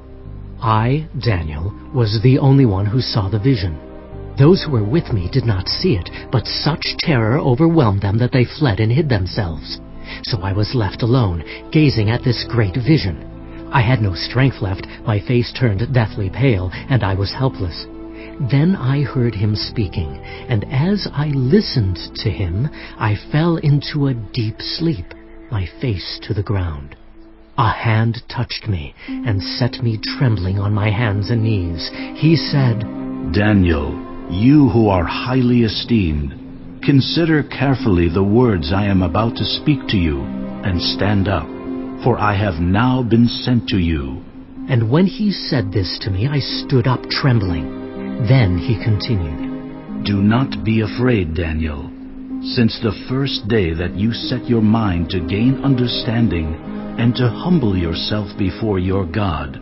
I, Daniel, was the only one who saw the vision. Those who were with me did not see it, but such terror overwhelmed them that they fled and hid themselves. So I was left alone, gazing at this great vision. I had no strength left, my face turned deathly pale, and I was helpless. Then I heard him speaking, and as I listened to him, I fell into a deep sleep, my face to the ground. A hand touched me and set me trembling on my hands and knees. He said, Daniel, you who are highly esteemed, consider carefully the words I am about to speak to you, and stand up, for I have now been sent to you. And when he said this to me, I stood up trembling. Then he continued, Do not be afraid, Daniel. Since the first day that you set your mind to gain understanding and to humble yourself before your God,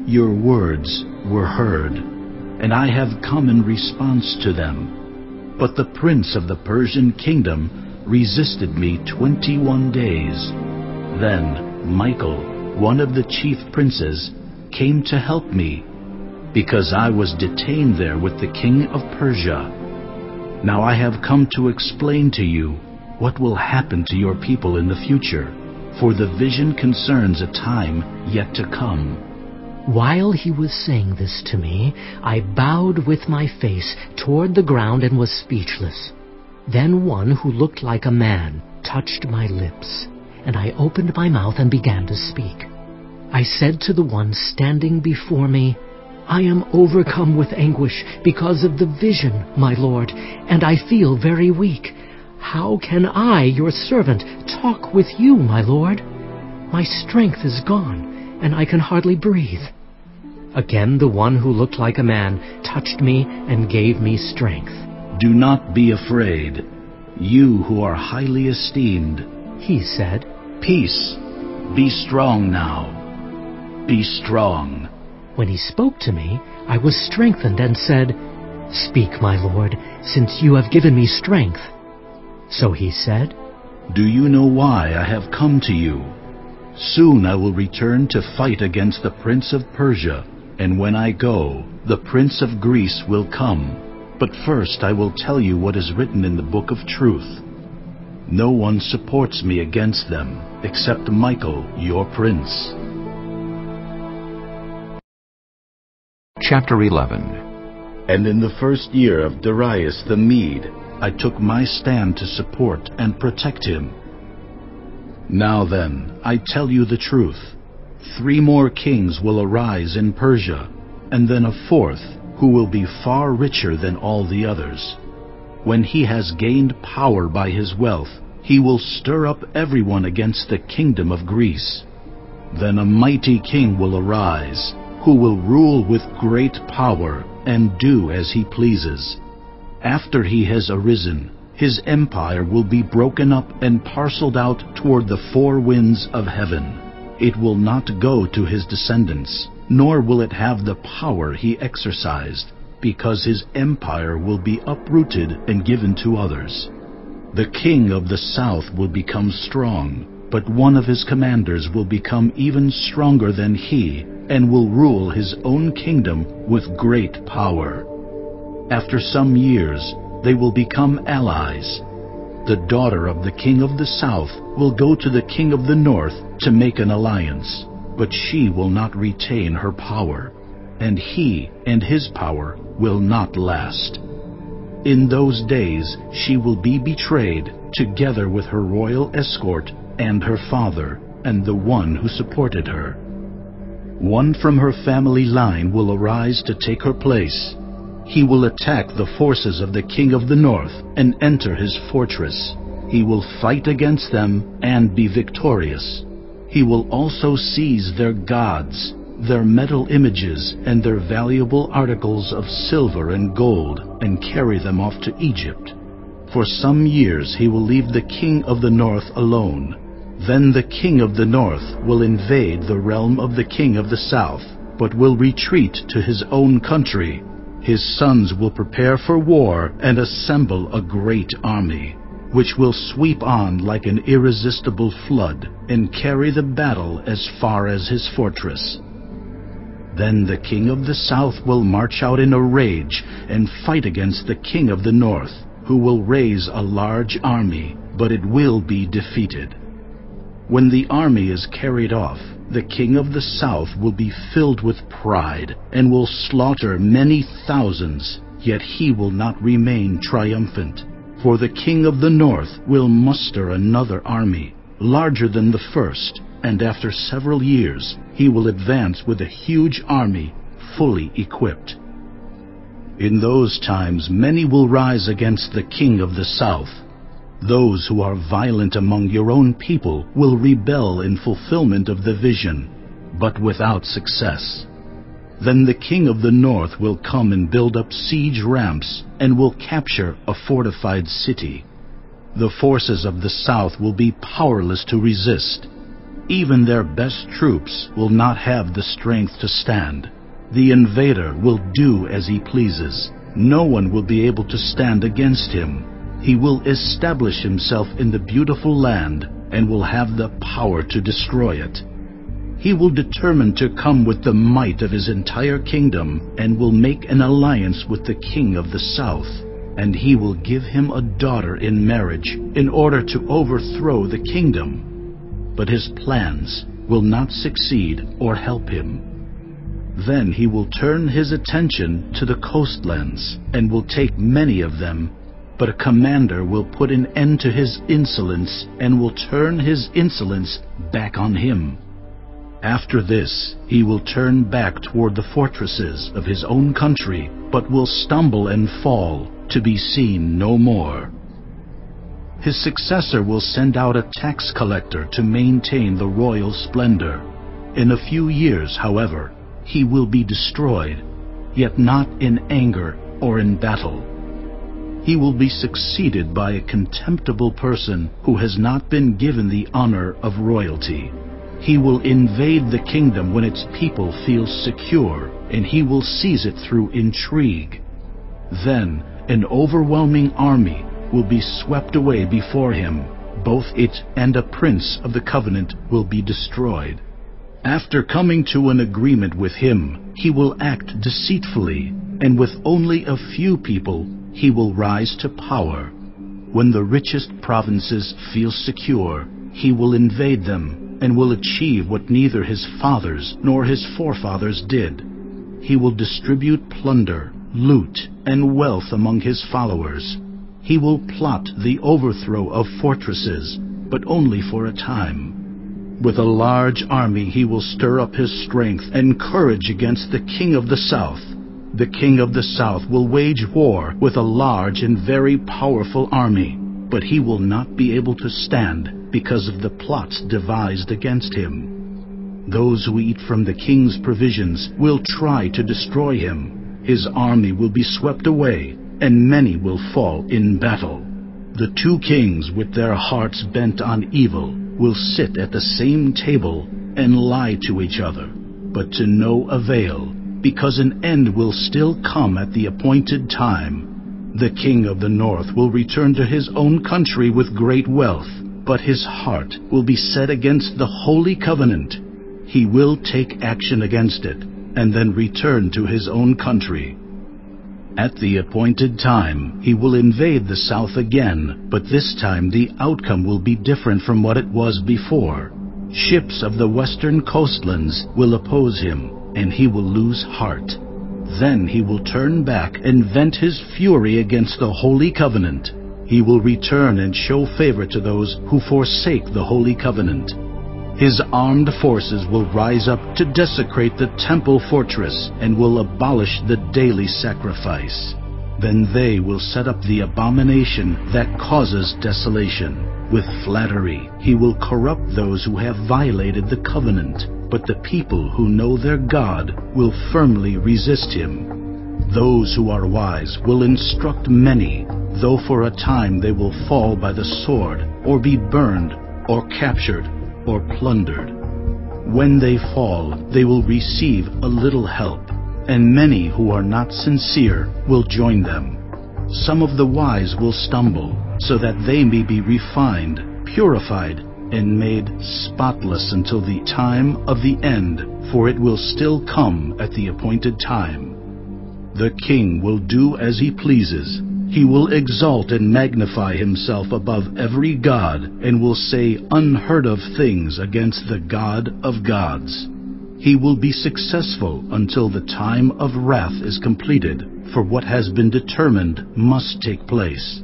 your words were heard, and I have come in response to them. But the prince of the Persian kingdom resisted me 21 days. Then Michael, one of the chief princes, came to help me, because I was detained there with the king of Persia. Now I have come to explain to you what will happen to your people in the future, for the vision concerns a time yet to come. While he was saying this to me, I bowed with my face toward the ground and was speechless. Then one who looked like a man touched my lips, and I opened my mouth and began to speak. I said to the one standing before me, I am overcome with anguish because of the vision, my Lord, and I feel very weak. How can I, your servant, talk with you, my Lord? My strength is gone, and I can hardly breathe. Again the one who looked like a man touched me and gave me strength. Do not be afraid, you who are highly esteemed, he said. Peace, be strong now. Be strong. When he spoke to me, I was strengthened and said, Speak, my Lord, since you have given me strength. So he said, Do you know why I have come to you? Soon I will return to fight against the prince of Persia, and when I go, the prince of Greece will come. But first I will tell you what is written in the book of truth. No one supports me against them, except Michael, your prince. Chapter 11. And in the first year of Darius the Mede, I took my stand to support and protect him. Now then, I tell you the truth. 3 more kings will arise in Persia, and then a 4th, who will be far richer than all the others. When he has gained power by his wealth, he will stir up everyone against the kingdom of Greece. Then a mighty king will arise, who will rule with great power and do as he pleases. After he has arisen, his empire will be broken up and parceled out toward the 4 winds of heaven. It will not go to his descendants, nor will it have the power he exercised, because his empire will be uprooted and given to others. The king of the south will become strong, but one of his commanders will become even stronger than he, and will rule his own kingdom with great power. After some years, they will become allies. The daughter of the king of the south will go to the king of the north to make an alliance, but she will not retain her power, and he and his power will not last. In those days she will be betrayed, together with her royal escort and her father and the one who supported her. One from her family line will arise to take her place. He will attack the forces of the king of the north and enter his fortress. He will fight against them and be victorious. He will also seize their gods, their metal images, and their valuable articles of silver and gold, and carry them off to Egypt. For some years he will leave the king of the north alone. Then the king of the north will invade the realm of the king of the south, but will retreat to his own country. His sons will prepare for war and assemble a great army, which will sweep on like an irresistible flood and carry the battle as far as his fortress. Then the king of the south will march out in a rage and fight against the king of the north, who will raise a large army, but it will be defeated. When the army is carried off, the king of the south will be filled with pride and will slaughter many thousands, yet he will not remain triumphant. For the king of the north will muster another army, larger than the first, and after several years he will advance with a huge army, fully equipped. In those times many will rise against the king of the south. Those who are violent among your own people will rebel in fulfillment of the vision, but without success. Then the king of the north will come and build up siege ramps and will capture a fortified city. The forces of the south will be powerless to resist. Even their best troops will not have the strength to stand. The invader will do as he pleases. No one will be able to stand against him. He will establish himself in the beautiful land and will have the power to destroy it. He will determine to come with the might of his entire kingdom and will make an alliance with the king of the south, and he will give him a daughter in marriage in order to overthrow the kingdom. But his plans will not succeed or help him. Then he will turn his attention to the coastlands and will take many of them, but a commander will put an end to his insolence and will turn his insolence back on him. After this, he will turn back toward the fortresses of his own country, but will stumble and fall, to be seen no more. His successor will send out a tax collector to maintain the royal splendor. In a few years, however, he will be destroyed, yet not in anger or in battle. He will be succeeded by a contemptible person who has not been given the honor of royalty. He will invade the kingdom when its people feel secure, and he will seize it through intrigue. Then an overwhelming army will be swept away before him. Both it and a prince of the covenant will be destroyed. After coming to an agreement with him, he will act deceitfully, and with only a few people he will rise to power. When the richest provinces feel secure, he will invade them and will achieve what neither his fathers nor his forefathers did. He will distribute plunder, loot, and wealth among his followers. He will plot the overthrow of fortresses, but only for a time. With a large army he will stir up his strength and courage against the king of the south. The king of the south will wage war with a large and very powerful army, but he will not be able to stand because of the plots devised against him. Those who eat from the king's provisions will try to destroy him. His army will be swept away, and many will fall in battle. The two kings, with their hearts bent on evil, will sit at the same table and lie to each other, but to no avail, because an end will still come at the appointed time. The king of the north will return to his own country with great wealth, but his heart will be set against the holy covenant. He will take action against it, and then return to his own country. At the appointed time, he will invade the south again, but this time the outcome will be different from what it was before. Ships of the western coastlands will oppose him, and he will lose heart. Then he will turn back and vent his fury against the holy covenant. He will return and show favor to those who forsake the holy covenant. His armed forces will rise up to desecrate the temple fortress and will abolish the daily sacrifice. Then they will set up the abomination that causes desolation. With flattery, he will corrupt those who have violated the covenant, but the people who know their God will firmly resist him. Those who are wise will instruct many, though for a time they will fall by the sword, or be burned, or captured, or plundered. When they fall, they will receive a little help, and many who are not sincere will join them. Some of the wise will stumble, so that they may be refined, purified, and made spotless until the time of the end, for it will still come at the appointed time. The king will do as he pleases. He will exalt and magnify himself above every god, and will say unheard of things against the God of gods. He will be successful until the time of wrath is completed, for what has been determined must take place.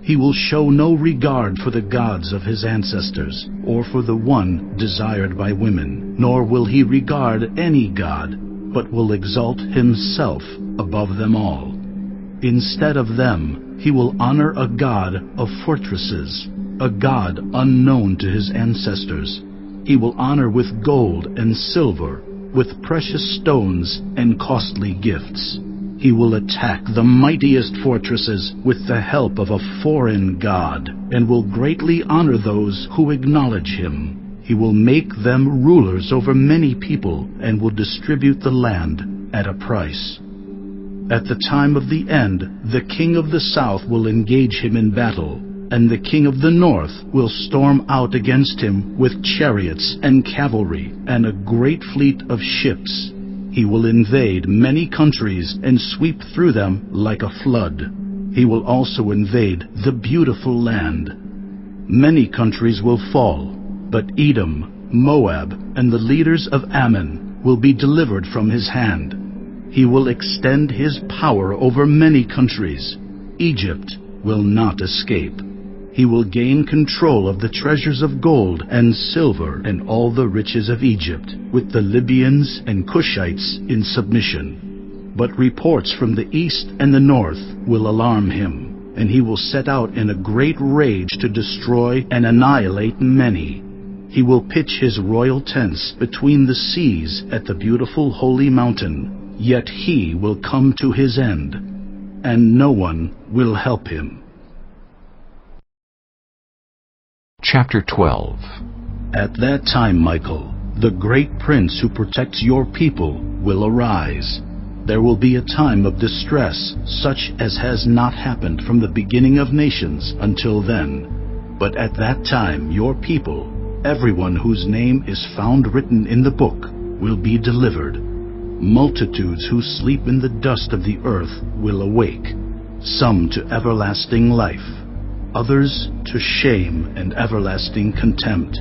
He will show no regard for the gods of his ancestors, or for the one desired by women, nor will he regard any god, but will exalt himself above them all. Instead of them, he will honor a god of fortresses, a god unknown to his ancestors. He will honor with gold and silver, with precious stones and costly gifts. He will attack the mightiest fortresses with the help of a foreign god, and will greatly honor those who acknowledge him. He will make them rulers over many people, and will distribute the land at a price. At the time of the end, the king of the south will engage him in battle, and the king of the north will storm out against him with chariots and cavalry and a great fleet of ships. He will invade many countries and sweep through them like a flood. He will also invade the beautiful land. Many countries will fall, but Edom, Moab, and the leaders of Ammon will be delivered from his hand. He will extend his power over many countries. Egypt will not escape. He will gain control of the treasures of gold and silver and all the riches of Egypt, with the Libyans and Cushites in submission. But reports from the east and the north will alarm him, and he will set out in a great rage to destroy and annihilate many. He will pitch his royal tents between the seas at the beautiful holy mountain, yet he will come to his end, and no one will help him. Chapter 12. At that time, Michael, the great prince who protects your people, will arise. There will be a time of distress, such as has not happened from the beginning of nations until then. But at that time, your people, everyone whose name is found written in the book, will be delivered. Multitudes who sleep in the dust of the earth will awake, some to everlasting life, others to shame and everlasting contempt.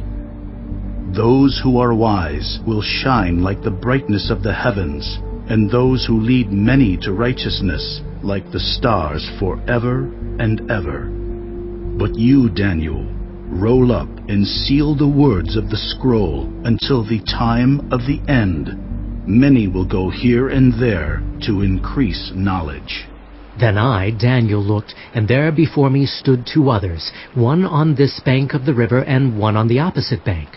Those who are wise will shine like the brightness of the heavens, and those who lead many to righteousness like the stars forever and ever. But you, Daniel, roll up and seal the words of the scroll until the time of the end. Many will go here and there to increase knowledge. Then I, Daniel, looked, and there before me stood two others, one on this bank of the river and one on the opposite bank.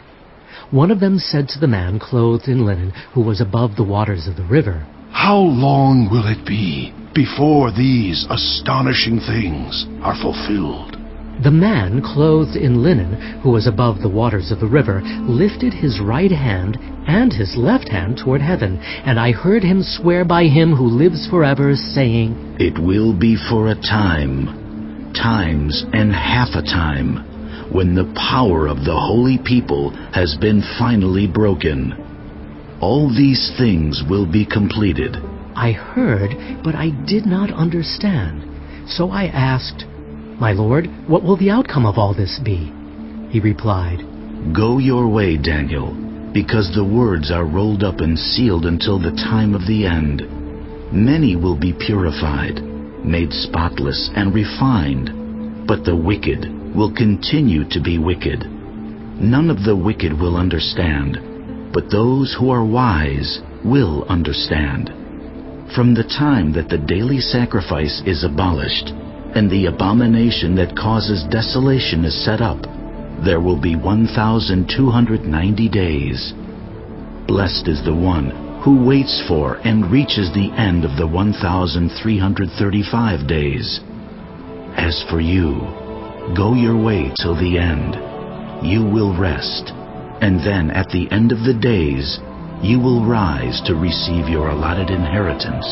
One of them said to the man clothed in linen, who was above the waters of the river, How long will it be before these astonishing things are fulfilled? The man clothed in linen, who was above the waters of the river, lifted his right hand and his left hand toward heaven, and I heard him swear by him who lives forever, saying, It will be for a time, times and half a time, when the power of the holy people has been finally broken. All these things will be completed. I heard, but I did not understand. So I asked, My Lord, what will the outcome of all this be? He replied, Go your way, Daniel, because the words are rolled up and sealed until the time of the end. Many will be purified, made spotless and refined, but the wicked will continue to be wicked. None of the wicked will understand, but those who are wise will understand. From the time that the daily sacrifice is abolished, and the abomination that causes desolation is set up, there will be 1,290 days. Blessed is the one who waits for and reaches the end of the 1,335 days. As for you, go your way till the end. You will rest, and then at the end of the days, you will rise to receive your allotted inheritance.